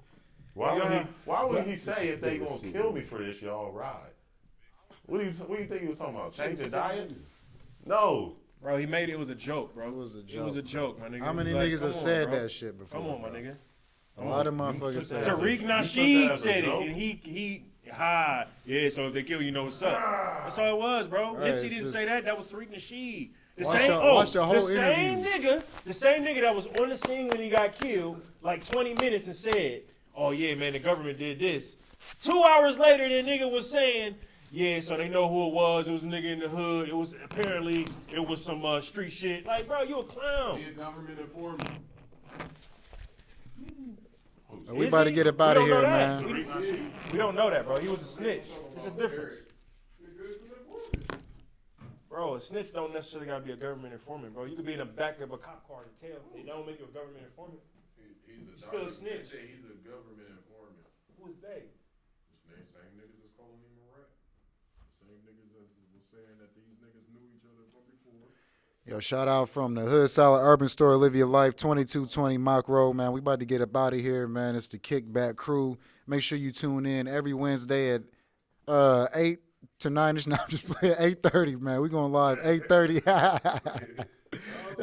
Why would he say if they gonna Conspiracy. kill me for this, y'all ride? What do you think he was talking about? Changing diets? No. Bro, he made it. It was a joke, bro. It was a It was a joke, my nigga. How many Like, niggas come have on, said bro. that shit before? Come on, my bro? nigga. A lot of motherfuckers said that. that. Tariq that Nasheed as a said it, joke? and he yeah. So if they kill you, know what's up. That's all it was, bro. Right, Nipsey it's didn't just- say that. That was Tariq Nasheed. The Watch same, the whole same nigga that was on the scene when he got killed, like 20 minutes, and said, "Oh yeah, man, the government did this." 2 hours later, the nigga was saying, "Yeah, so they know who it was. It was a nigga in the hood. It was apparently it was some street shit." Like, bro, you a clown. a government informant. We Is about to he? get up We out of don't know here, that. man. We don't know that, bro. He was a snitch. It's a difference. Bro, a snitch don't necessarily gotta be a government informant, bro. You could be in the back of a cop car and tell. They don't make you a government informant. Still a snitch. He's a government informant. Who is they? The same niggas that's calling him a rat. The same niggas that was saying that these niggas knew each other from before. Yo, shout out from the Hood Solid Urban Store, Live Your Life, 2220 Mock Road, man. We about to get up out of here, man. It's the Kickback crew. Make sure you tune in every Wednesday at 8 to 9ish. No, I'm just playing 8:30, man. We going live 8:30.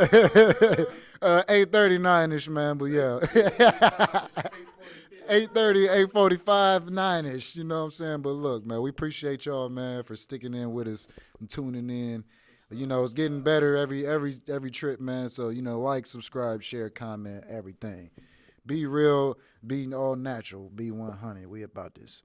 8:30, 9ish, man. But yeah. 8:30, 8:45, 9ish. You know what I'm saying? But look, man, we appreciate y'all, man, for sticking in with us and tuning in. You know, it's getting better every trip, man. So, you know, like, subscribe, share, comment, everything. Be real, be all natural, be 100. We about this.